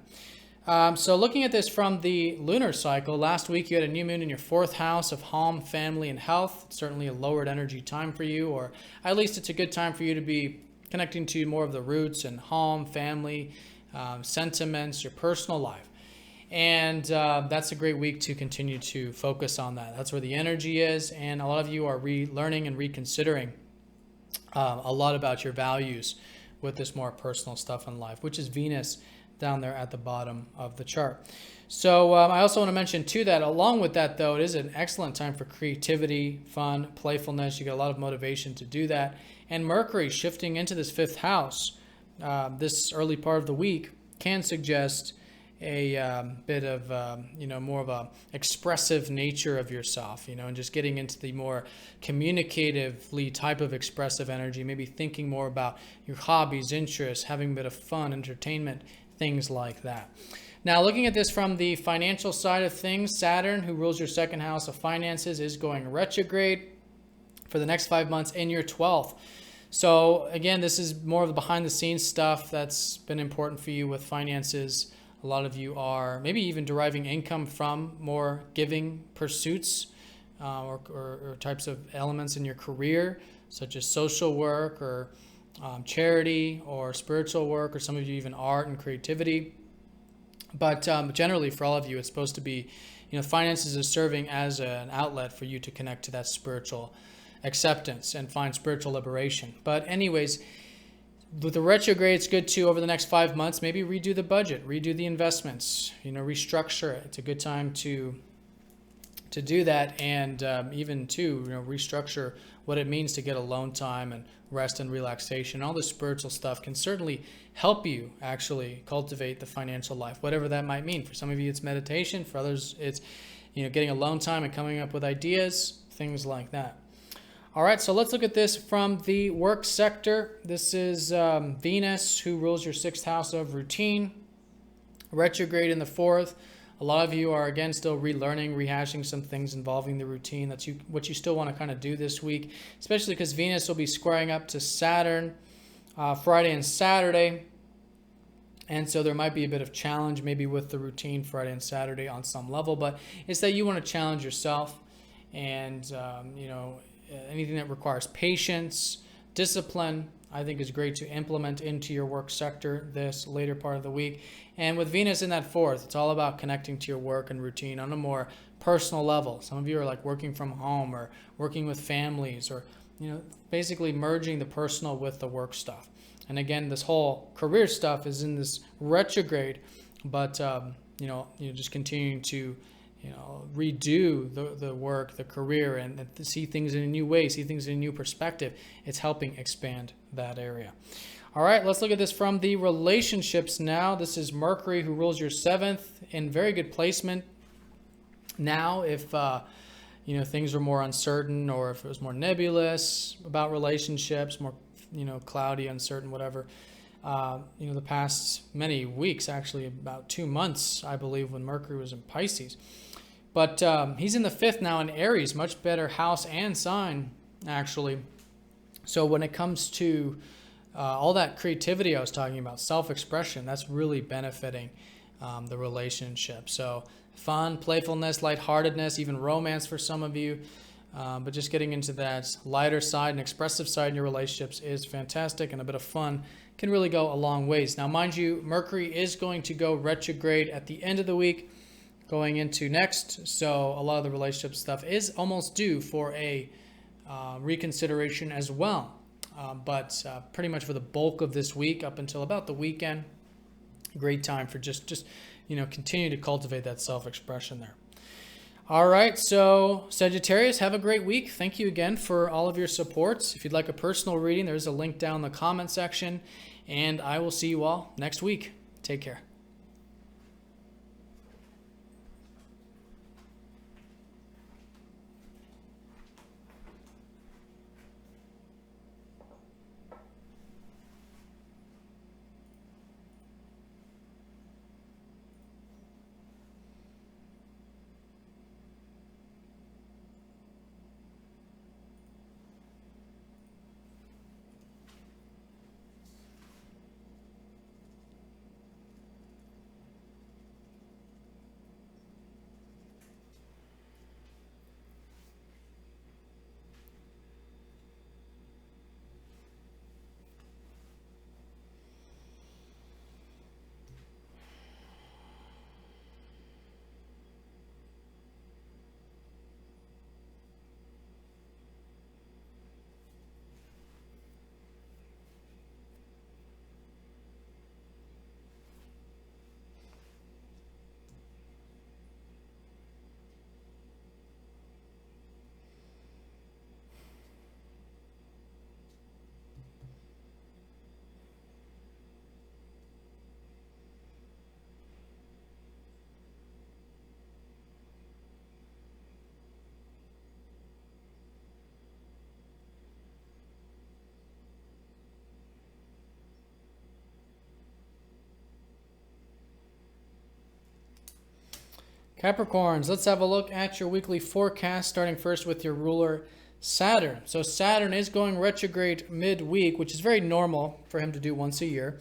So looking at this from the lunar cycle, last week you had a new moon in your 4th house of home, family, and health. It's certainly a lowered energy time for you, or at least it's a good time for you to be connecting to more of the roots and home, family, sentiments, your personal life. And that's a great week to continue to focus on that. That's where the energy is, and a lot of you are relearning and reconsidering a lot about your values with this more personal stuff in life, which is Venus down there at the bottom of the chart. So I also want to mention too that along with that, though, it is an excellent time for creativity, fun, playfulness. You get a lot of motivation to do that. And Mercury shifting into this 5th house this early part of the week can suggest a bit of more of a expressive nature of yourself, and just getting into the more communicatively type of expressive energy, maybe thinking more about your hobbies, interests, having a bit of fun, entertainment, things like that. Now, looking at this from the financial side of things, Saturn, who rules your 2nd house of finances, is going retrograde for the next 5 months in your 12th. So again, this is more of the behind the scenes stuff that's been important for you with finances. A lot of you are maybe even deriving income from more giving pursuits or types of elements in your career, such as social work or charity or spiritual work, or some of you even art and creativity. But generally for all of you, it's supposed to be, finances is serving as an outlet for you to connect to that spiritual acceptance and find spiritual liberation. But anyways, with the retrograde, it's good to, over the next 5 months, maybe redo the budget, redo the investments, restructure it. It's a good time to do that, and even to restructure what it means to get alone time and rest and relaxation. All the spiritual stuff can certainly help you actually cultivate the financial life, whatever that might mean. For some of you, it's meditation. For others, it's getting alone time and coming up with ideas, things like that. All right, so let's look at this from the work sector. This is Venus, who rules your 6th house of routine, retrograde in the 4th. A lot of you are, again, still relearning, rehashing some things involving the routine. That's what you still want to kind of do this week, especially because Venus will be squaring up to Saturn Friday and Saturday. And so there might be a bit of challenge maybe with the routine Friday and Saturday on some level, but it's that you want to challenge yourself and, anything that requires patience, discipline, I think is great to implement into your work sector this later part of the week. And with Venus in that 4th, it's all about connecting to your work and routine on a more personal level. Some of you are like working from home or working with families, or basically merging the personal with the work stuff. And again, this whole career stuff is in this retrograde, but just continuing to redo the work, the career, and see things in a new way, see things in a new perspective. It's helping expand that area. All right, let's look at this from the relationships now. This is Mercury, who rules your 7th, in very good placement. Now, if things are more uncertain, or if it was more nebulous about relationships, more cloudy, uncertain, whatever. The past many weeks, actually about 2 months, I believe, when Mercury was in Pisces. But he's in the 5th now in Aries, much better house and sign, actually. So when it comes to all that creativity I was talking about, self-expression, that's really benefiting the relationship. So fun, playfulness, lightheartedness, even romance for some of you. But just getting into that lighter side and expressive side in your relationships is fantastic, and a bit of fun can really go a long ways. Now, mind you, Mercury is going to go retrograde at the end of the week, going into next. So a lot of the relationship stuff is almost due for a reconsideration as well. But pretty much for the bulk of this week up until about the weekend, great time for just continue to cultivate that self-expression there. All right, so Sagittarius, have a great week. Thank you again for all of your supports. If you'd like a personal reading, there's a link down in the comment section, and I will see you all next week. Take care. Capricorns, let's have a look at your weekly forecast, starting first with your ruler, Saturn. So Saturn is going retrograde midweek, which is very normal for him to do once a year.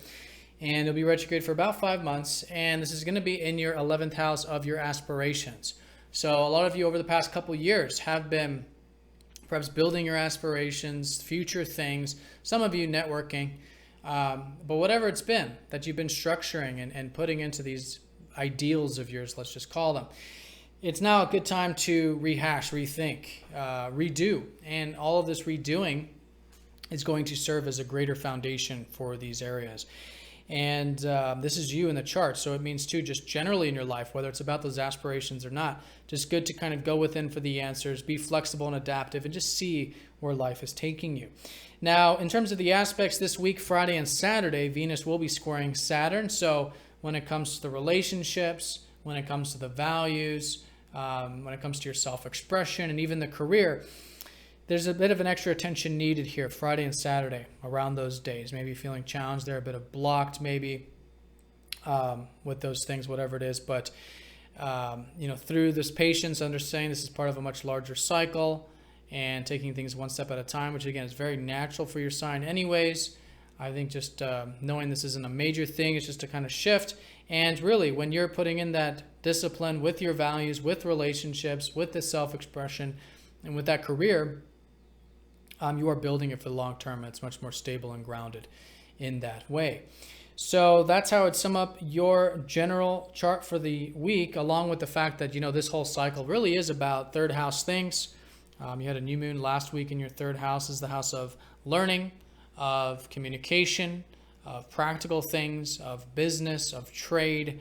And he'll be retrograde for about 5 months. And this is going to be in your 11th house of your aspirations. So a lot of you over the past couple years have been perhaps building your aspirations, future things, some of you networking. But whatever it's been that you've been structuring and putting into these ideals of yours, let's just call them, it's now a good time to rehash, rethink, redo. And all of this redoing is going to serve as a greater foundation for these areas. And this is you in the chart. So it means too, just generally in your life, whether it's about those aspirations or not, just good to kind of go within for the answers, be flexible and adaptive, and just see where life is taking you. Now, in terms of the aspects this week, Friday and Saturday, Venus will be squaring Saturn. So when it comes to the relationships, when it comes to the values, when it comes to your self-expression and even the career, there's a bit of an extra attention needed here Friday and Saturday around those days. Maybe feeling challenged there, a bit of blocked maybe with those things, whatever it is. But, through this patience, understanding this is part of a much larger cycle and taking things one step at a time, which again is very natural for your sign anyways. I think just knowing this isn't a major thing, it's just a kind of shift. And really, when you're putting in that discipline with your values, with relationships, with the self-expression, and with that career, you are building it for the long term. And it's much more stable and grounded in that way. So that's how I'd sum up your general chart for the week, along with the fact that, this whole cycle really is about third house things. You had a new moon last week in your third house. Is the house of learning, of communication, of practical things, of business, of trade,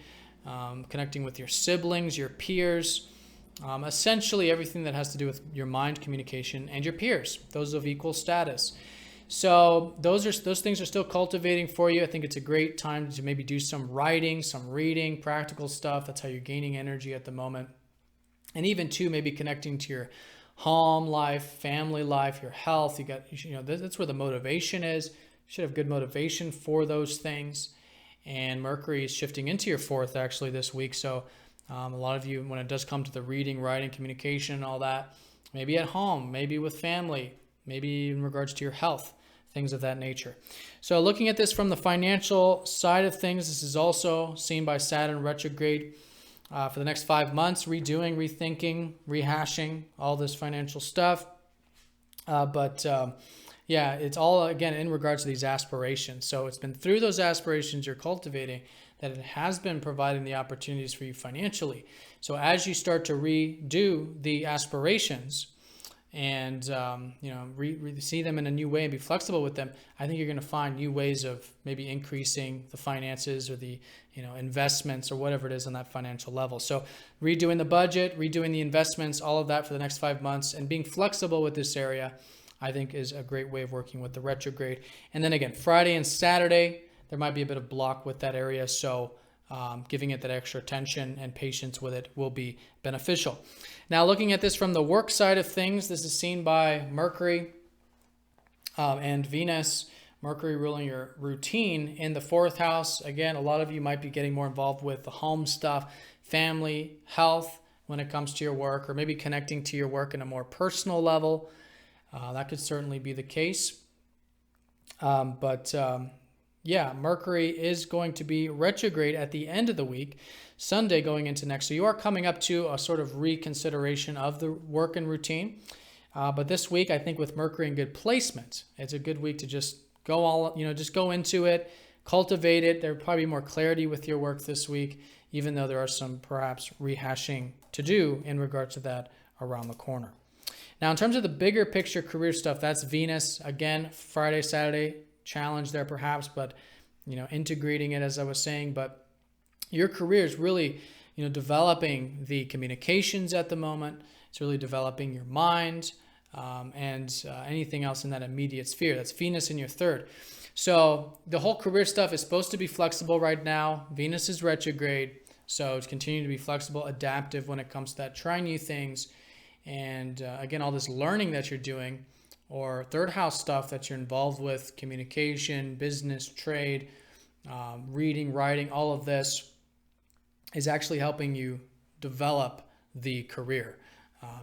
connecting with your siblings, your peers, essentially everything that has to do with your mind, communication, and your peers, those of equal status. So those things are still cultivating for you. I think it's a great time to maybe do some writing, some reading, practical stuff. That's how you're gaining energy at the moment. And even too, maybe connecting to your home life, family life, your health. That's where the motivation is. You should have good motivation for those things. And Mercury is shifting into your fourth actually this week. So a lot of you, when it does come to the reading, writing, communication, and all that, maybe at home, maybe with family, maybe in regards to your health, things of that nature. So looking at this from the financial side of things, this is also seen by Saturn retrograde for the next 5 months, redoing, rethinking, rehashing all this financial stuff. It's all, again, in regards to these aspirations. So it's been through those aspirations you're cultivating that it has been providing the opportunities for you financially. So as you start to redo the aspirations and, see them in a new way and be flexible with them, I think you're going to find new ways of maybe increasing the finances or the, investments or whatever it is on that financial level. So redoing the budget, redoing the investments, all of that for the next 5 months, and being flexible with this area, I think is a great way of working with the retrograde. And then again, Friday and Saturday, there might be a bit of block with that area. So giving it that extra attention and patience with it will be beneficial. Now, looking at this from the work side of things, this is seen by Mercury and Venus. Mercury ruling your routine in the fourth house. Again, a lot of you might be getting more involved with the home stuff, family, health when it comes to your work, or maybe connecting to your work in a more personal level. That could certainly be the case. Mercury is going to be retrograde at the end of the week, Sunday going into next. So you are coming up to a sort of reconsideration of the work and routine. But this week, I think with Mercury in good placement, it's a good week to just go into it, cultivate it. There'll probably be more clarity with your work this week, even though there are some perhaps rehashing to do in regard to that around the corner. Now, in terms of the bigger picture career stuff, that's Venus. Again, Friday, Saturday, challenge there perhaps, but, integrating it as I was saying. But your career is really, developing the communications at the moment. It's really developing your mind and anything else in that immediate sphere. That's Venus in your third. So the whole career stuff is supposed to be flexible right now. Venus is retrograde. So it's continuing to be flexible, adaptive when it comes to that, trying new things. And again, all this learning that you're doing or third house stuff that you're involved with, communication, business, trade, reading, writing, all of this is actually helping you develop the career.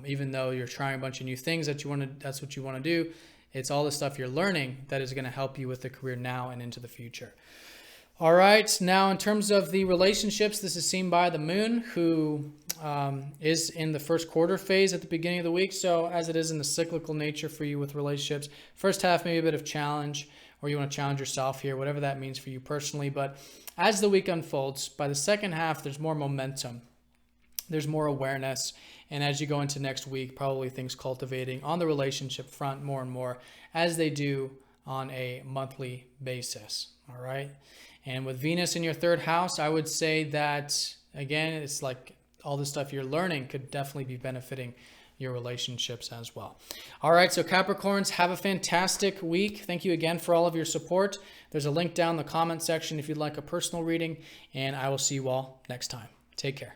Even though you're trying a bunch of new things that's what you want to do, it's all the stuff you're learning that is going to help you with the career now and into the future. All right, now in terms of the relationships, this is seen by the moon, who is in the first quarter phase at the beginning of the week. So as it is in the cyclical nature for you with relationships, first half maybe a bit of challenge, or you want to challenge yourself here, whatever that means for you personally. But as the week unfolds, by the second half, there's more momentum. There's more awareness. And as you go into next week, probably things cultivating on the relationship front more and more, as they do on a monthly basis. All right. And with Venus in your third house, I would say that, again, it's like all the stuff you're learning could definitely be benefiting your relationships as well. All right, so Capricorns, have a fantastic week. Thank you again for all of your support. There's a link down in the comment section if you'd like a personal reading, and I will see you all next time. Take care.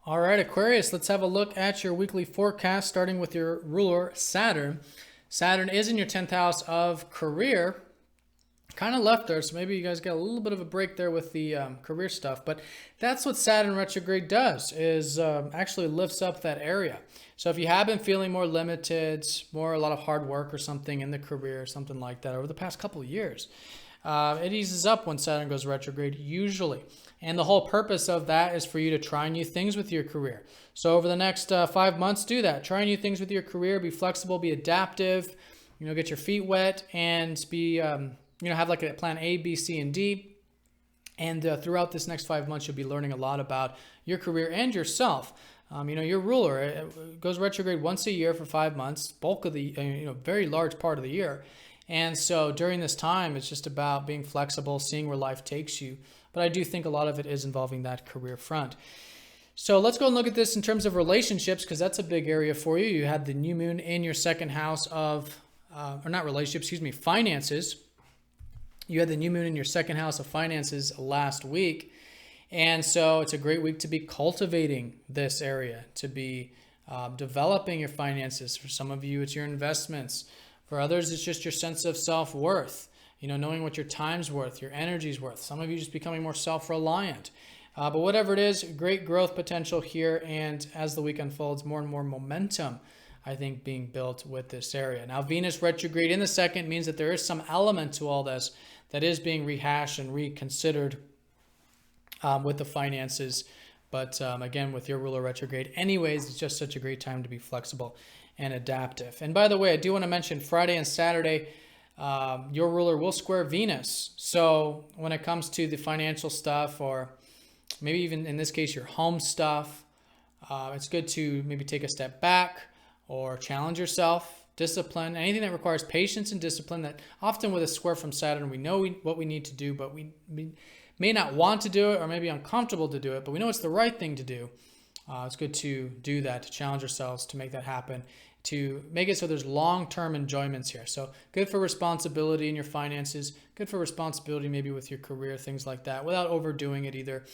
All right, Aquarius, let's have a look at your weekly forecast, starting with your ruler, Saturn. Saturn is in your 10th house of career. Kind of left there, so maybe you guys got a little bit of a break there with the career stuff. But that's what Saturn retrograde does, is actually lifts up that area. So if you have been feeling more limited, a lot of hard work or something in the career, something like that over the past couple of years, it eases up when Saturn goes retrograde, usually. And the whole purpose of that is for you to try new things with your career. So over the next 5 months, do that. Try new things with your career. Be flexible. Be adaptive. Get your feet wet and be, have like a plan A, B, C, and D. And throughout this next 5 months, you'll be learning a lot about your career and yourself. Your ruler it goes retrograde once a year for 5 months, bulk of the, very large part of the year. And so during this time, it's just about being flexible, seeing where life takes you. But I do think a lot of it is involving that career front. So let's go and look at this in terms of relationships, because that's a big area for you. You had the new moon in your second house of, finances. You had the new moon in your second house of finances last week. And so it's a great week to be cultivating this area, to be developing your finances. For some of you, it's your investments. For others, it's just your sense of self-worth, knowing what your time's worth, your energy's worth. Some of you just becoming more self-reliant. But whatever it is, great growth potential here. And as the week unfolds, more and more momentum, I think, being built with this area. Now, Venus retrograde in the second means that there is some element to all this that is being rehashed and reconsidered with the finances. But again, with your ruler retrograde, anyways, it's just such a great time to be flexible and adaptive. And by the way, I do want to mention Friday and Saturday, your ruler will square Venus. So when it comes to the financial stuff, or maybe even in this case, your home stuff, it's good to maybe take a step back or challenge yourself, discipline, anything that requires patience and discipline. That often with a square from Saturn, we know what we need to do, but we may not want to do it, or maybe uncomfortable to do it, but we know it's the right thing to do. It's good to do that, to challenge ourselves, to make that happen, to make it so there's long-term enjoyments here. So good for responsibility in your finances, good for responsibility maybe with your career, things like that, without overdoing it either,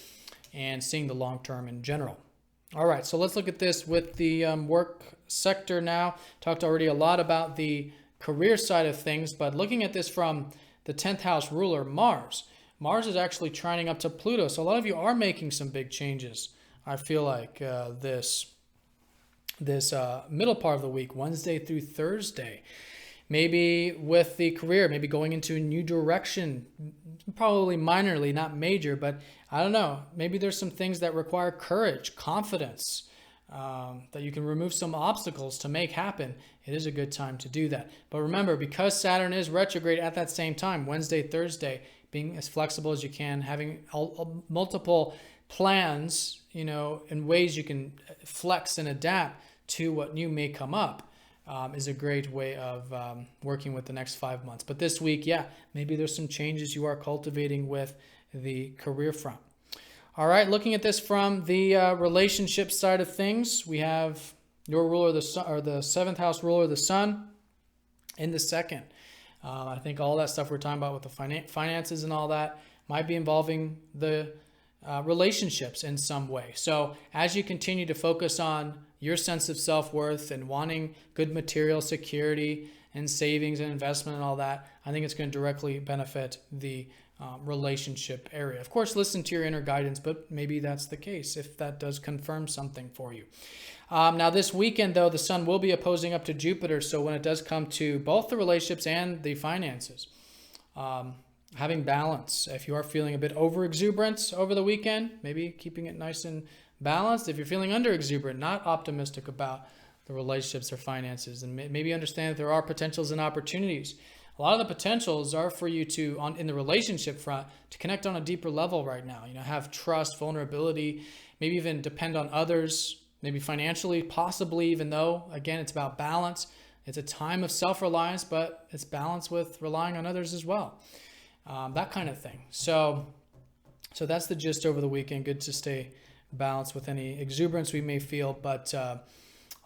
and seeing the long-term in general. All right, so let's look at this with the work sector now. Talked already a lot about the career side of things, but looking at this from the 10th house ruler, Mars. Mars is actually trining up to Pluto, so a lot of you are making some big changes. I feel like this middle part of the week, Wednesday through Thursday, maybe with the career, maybe going into a new direction, probably minorly, not major, but I don't know. Maybe there's some things that require courage, confidence, that you can remove some obstacles to make happen, it is a good time to do that. But remember, because Saturn is retrograde at that same time, Wednesday, Thursday, being as flexible as you can, having multiple plans, in ways you can flex and adapt to what new may come up, is a great way of working with the next 5 months. But this week, yeah, maybe there's some changes you are cultivating with the career front. All right, looking at this from the relationship side of things, we have your ruler, the sun, or the seventh house ruler, the sun, in the second. I think all that stuff we're talking about with the finances and all that might be involving the relationships in some way. So as you continue to focus on your sense of self-worth and wanting good material security and savings and investment and all that, I think it's going to directly benefit the relationship area. Of course, listen to your inner guidance, but maybe that's the case if that does confirm something for you. Now this weekend, though, the sun will be opposing up to Jupiter. So when it does come to both the relationships and the finances, having balance. If you are feeling a bit over exuberant over the weekend, maybe keeping it nice and balanced. If you're feeling under exuberant, not optimistic about the relationships or finances, and maybe understand that there are potentials and opportunities. A lot of the potentials are for you to, in the relationship front, to connect on a deeper level right now. Have trust, vulnerability, maybe even depend on others, maybe financially, possibly, even though, again, it's about balance. It's a time of self-reliance, but it's balance with relying on others as well. That kind of thing. So that's the gist over the weekend. Good to stay balanced with any exuberance we may feel, but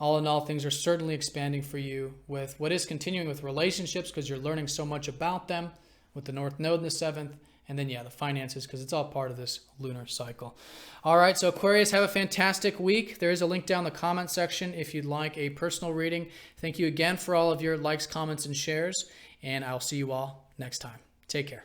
all in all, things are certainly expanding for you with what is continuing with relationships, because you're learning so much about them with the North Node in the 7th. And then, yeah, the finances, because it's all part of this lunar cycle. All right, so Aquarius, have a fantastic week. There is a link down in the comment section if you'd like a personal reading. Thank you again for all of your likes, comments, and shares. And I'll see you all next time. Take care.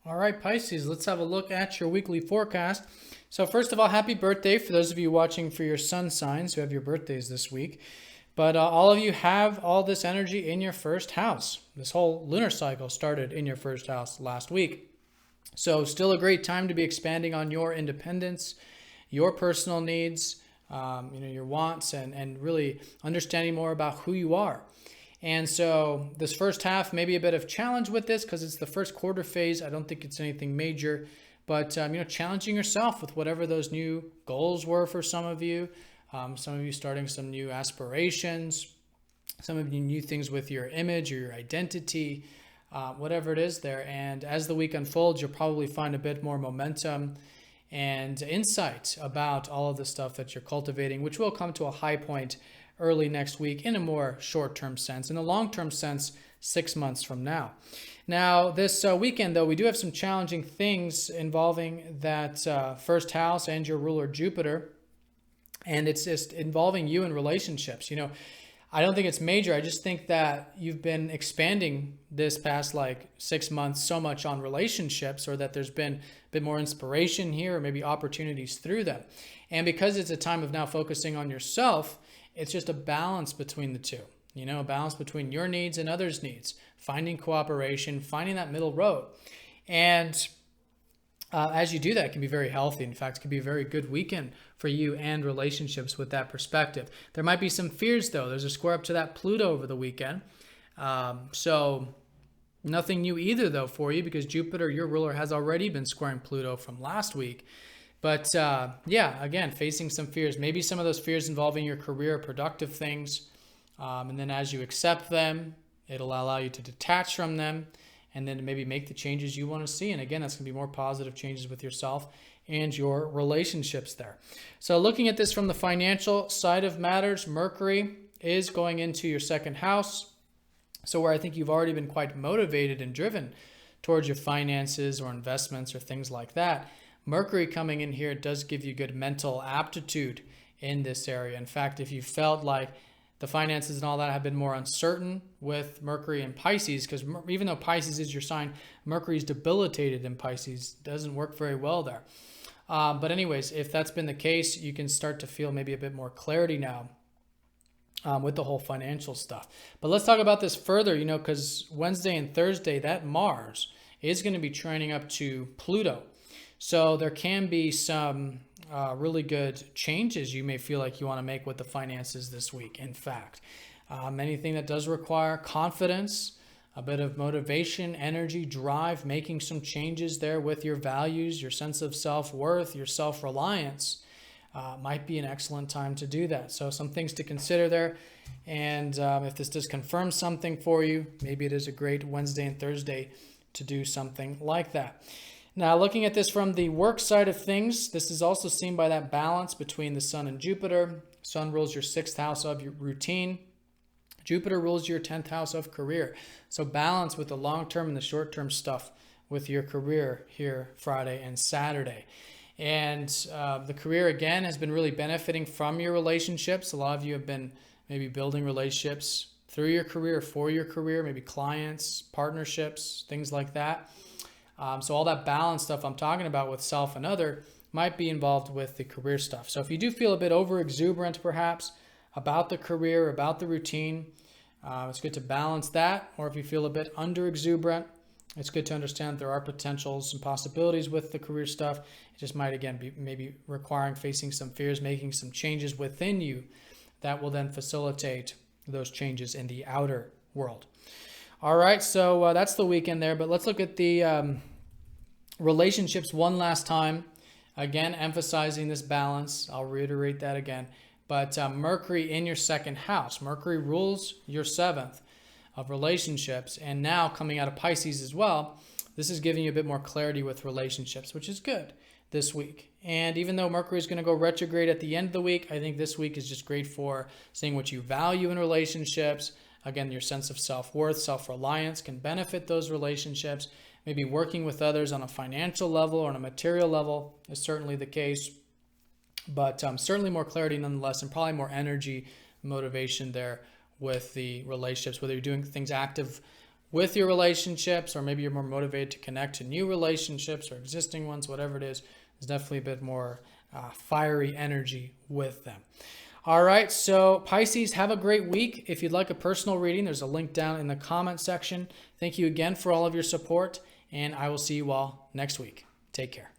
All right, Pisces, let's have a look at your weekly forecast. So first of all, happy birthday for those of you watching for your sun signs who have your birthdays this week. But all of you have all this energy in your first house. This whole lunar cycle started in your first house last week. So still a great time to be expanding on your independence, your personal needs, your wants, and really understanding more about who you are. And so this first half, maybe a bit of challenge with this because it's the first quarter phase. I don't think it's anything major, but challenging yourself with whatever those new goals were for some of you. Some of you starting some new aspirations, some of you new things with your image or your identity, whatever it is there. And as the week unfolds, you'll probably find a bit more momentum and insight about all of the stuff that you're cultivating, which will come to a high point early next week in a more short-term sense. In a long-term sense, 6 months from now. Now, this weekend, though, we do have some challenging things involving that first house and your ruler Jupiter. And it's just involving you in relationships. I don't think it's major. I just think that you've been expanding this past 6 months so much on relationships, or that there's been a bit more inspiration here, or maybe opportunities through them. And because it's a time of now focusing on yourself, it's just a balance between the two, a balance between your needs and others' needs, finding cooperation, finding that middle road. And as you do that, it can be very healthy. In fact, it can be a very good weekend for you and relationships with that perspective. There might be some fears, though. There's a square up to that Pluto over the weekend. So nothing new either, though, for you, because Jupiter, your ruler, has already been squaring Pluto from last week. But again, facing some fears, maybe some of those fears involving your career, productive things. And then as you accept them, it'll allow you to detach from them and then maybe make the changes you want to see. And again, that's going to be more positive changes with yourself and your relationships there. So looking at this from the financial side of matters, Mercury is going into your second house. So where I think you've already been quite motivated and driven towards your finances or investments or things like that, Mercury coming in here does give you good mental aptitude in this area. In fact, if you felt like the finances and all that have been more uncertain with Mercury and Pisces, because even though Pisces is your sign, Mercury is debilitated in Pisces, doesn't work very well there. But anyways, if that's been the case, you can start to feel maybe a bit more clarity now with the whole financial stuff. But let's talk about this further, because Wednesday and Thursday, that Mars is going to be trining up to Pluto. So there can be some really good changes you may feel like you want to make with the finances this week. In fact, anything that does require confidence, a bit of motivation, energy, drive, making some changes there with your values, your sense of self-worth, your self-reliance, might be an excellent time to do that. So some things to consider there. And if this does confirm something for you, maybe it is a great Wednesday and Thursday to do something like that. Now, looking at this from the work side of things, this is also seen by that balance between the Sun and Jupiter. Sun rules your 6th house of your routine. Jupiter rules your 10th house of career. So balance with the long-term and the short-term stuff with your career here Friday and Saturday. And the career, again, has been really benefiting from your relationships. A lot of you have been maybe building relationships through your career, for your career, maybe clients, partnerships, things like that. So all that balance stuff I'm talking about with self and other might be involved with the career stuff. So if you do feel a bit over exuberant perhaps about the career, about the routine, it's good to balance that. Or if you feel a bit under exuberant, it's good to understand there are potentials and possibilities with the career stuff. It just might, again, be maybe requiring facing some fears, making some changes within you that will then facilitate those changes in the outer world. All right, so that's the weekend there. But let's look at the relationships one last time. Again, emphasizing this balance. I'll reiterate that again. But Mercury in your 2nd house. Mercury rules your 7th of relationships. And now coming out of Pisces as well, this is giving you a bit more clarity with relationships, which is good this week. And even though Mercury is going to go retrograde at the end of the week, I think this week is just great for seeing what you value in relationships. Again, your sense of self-worth, self-reliance can benefit those relationships. Maybe working with others on a financial level or on a material level is certainly the case. But certainly more clarity nonetheless, and probably more energy, motivation there with the relationships, whether you're doing things active with your relationships, or maybe you're more motivated to connect to new relationships or existing ones, whatever it is, there's definitely a bit more fiery energy with them. All right, so Pisces, have a great week. If you'd like a personal reading, there's a link down in the comment section. Thank you again for all of your support, and I will see you all next week. Take care.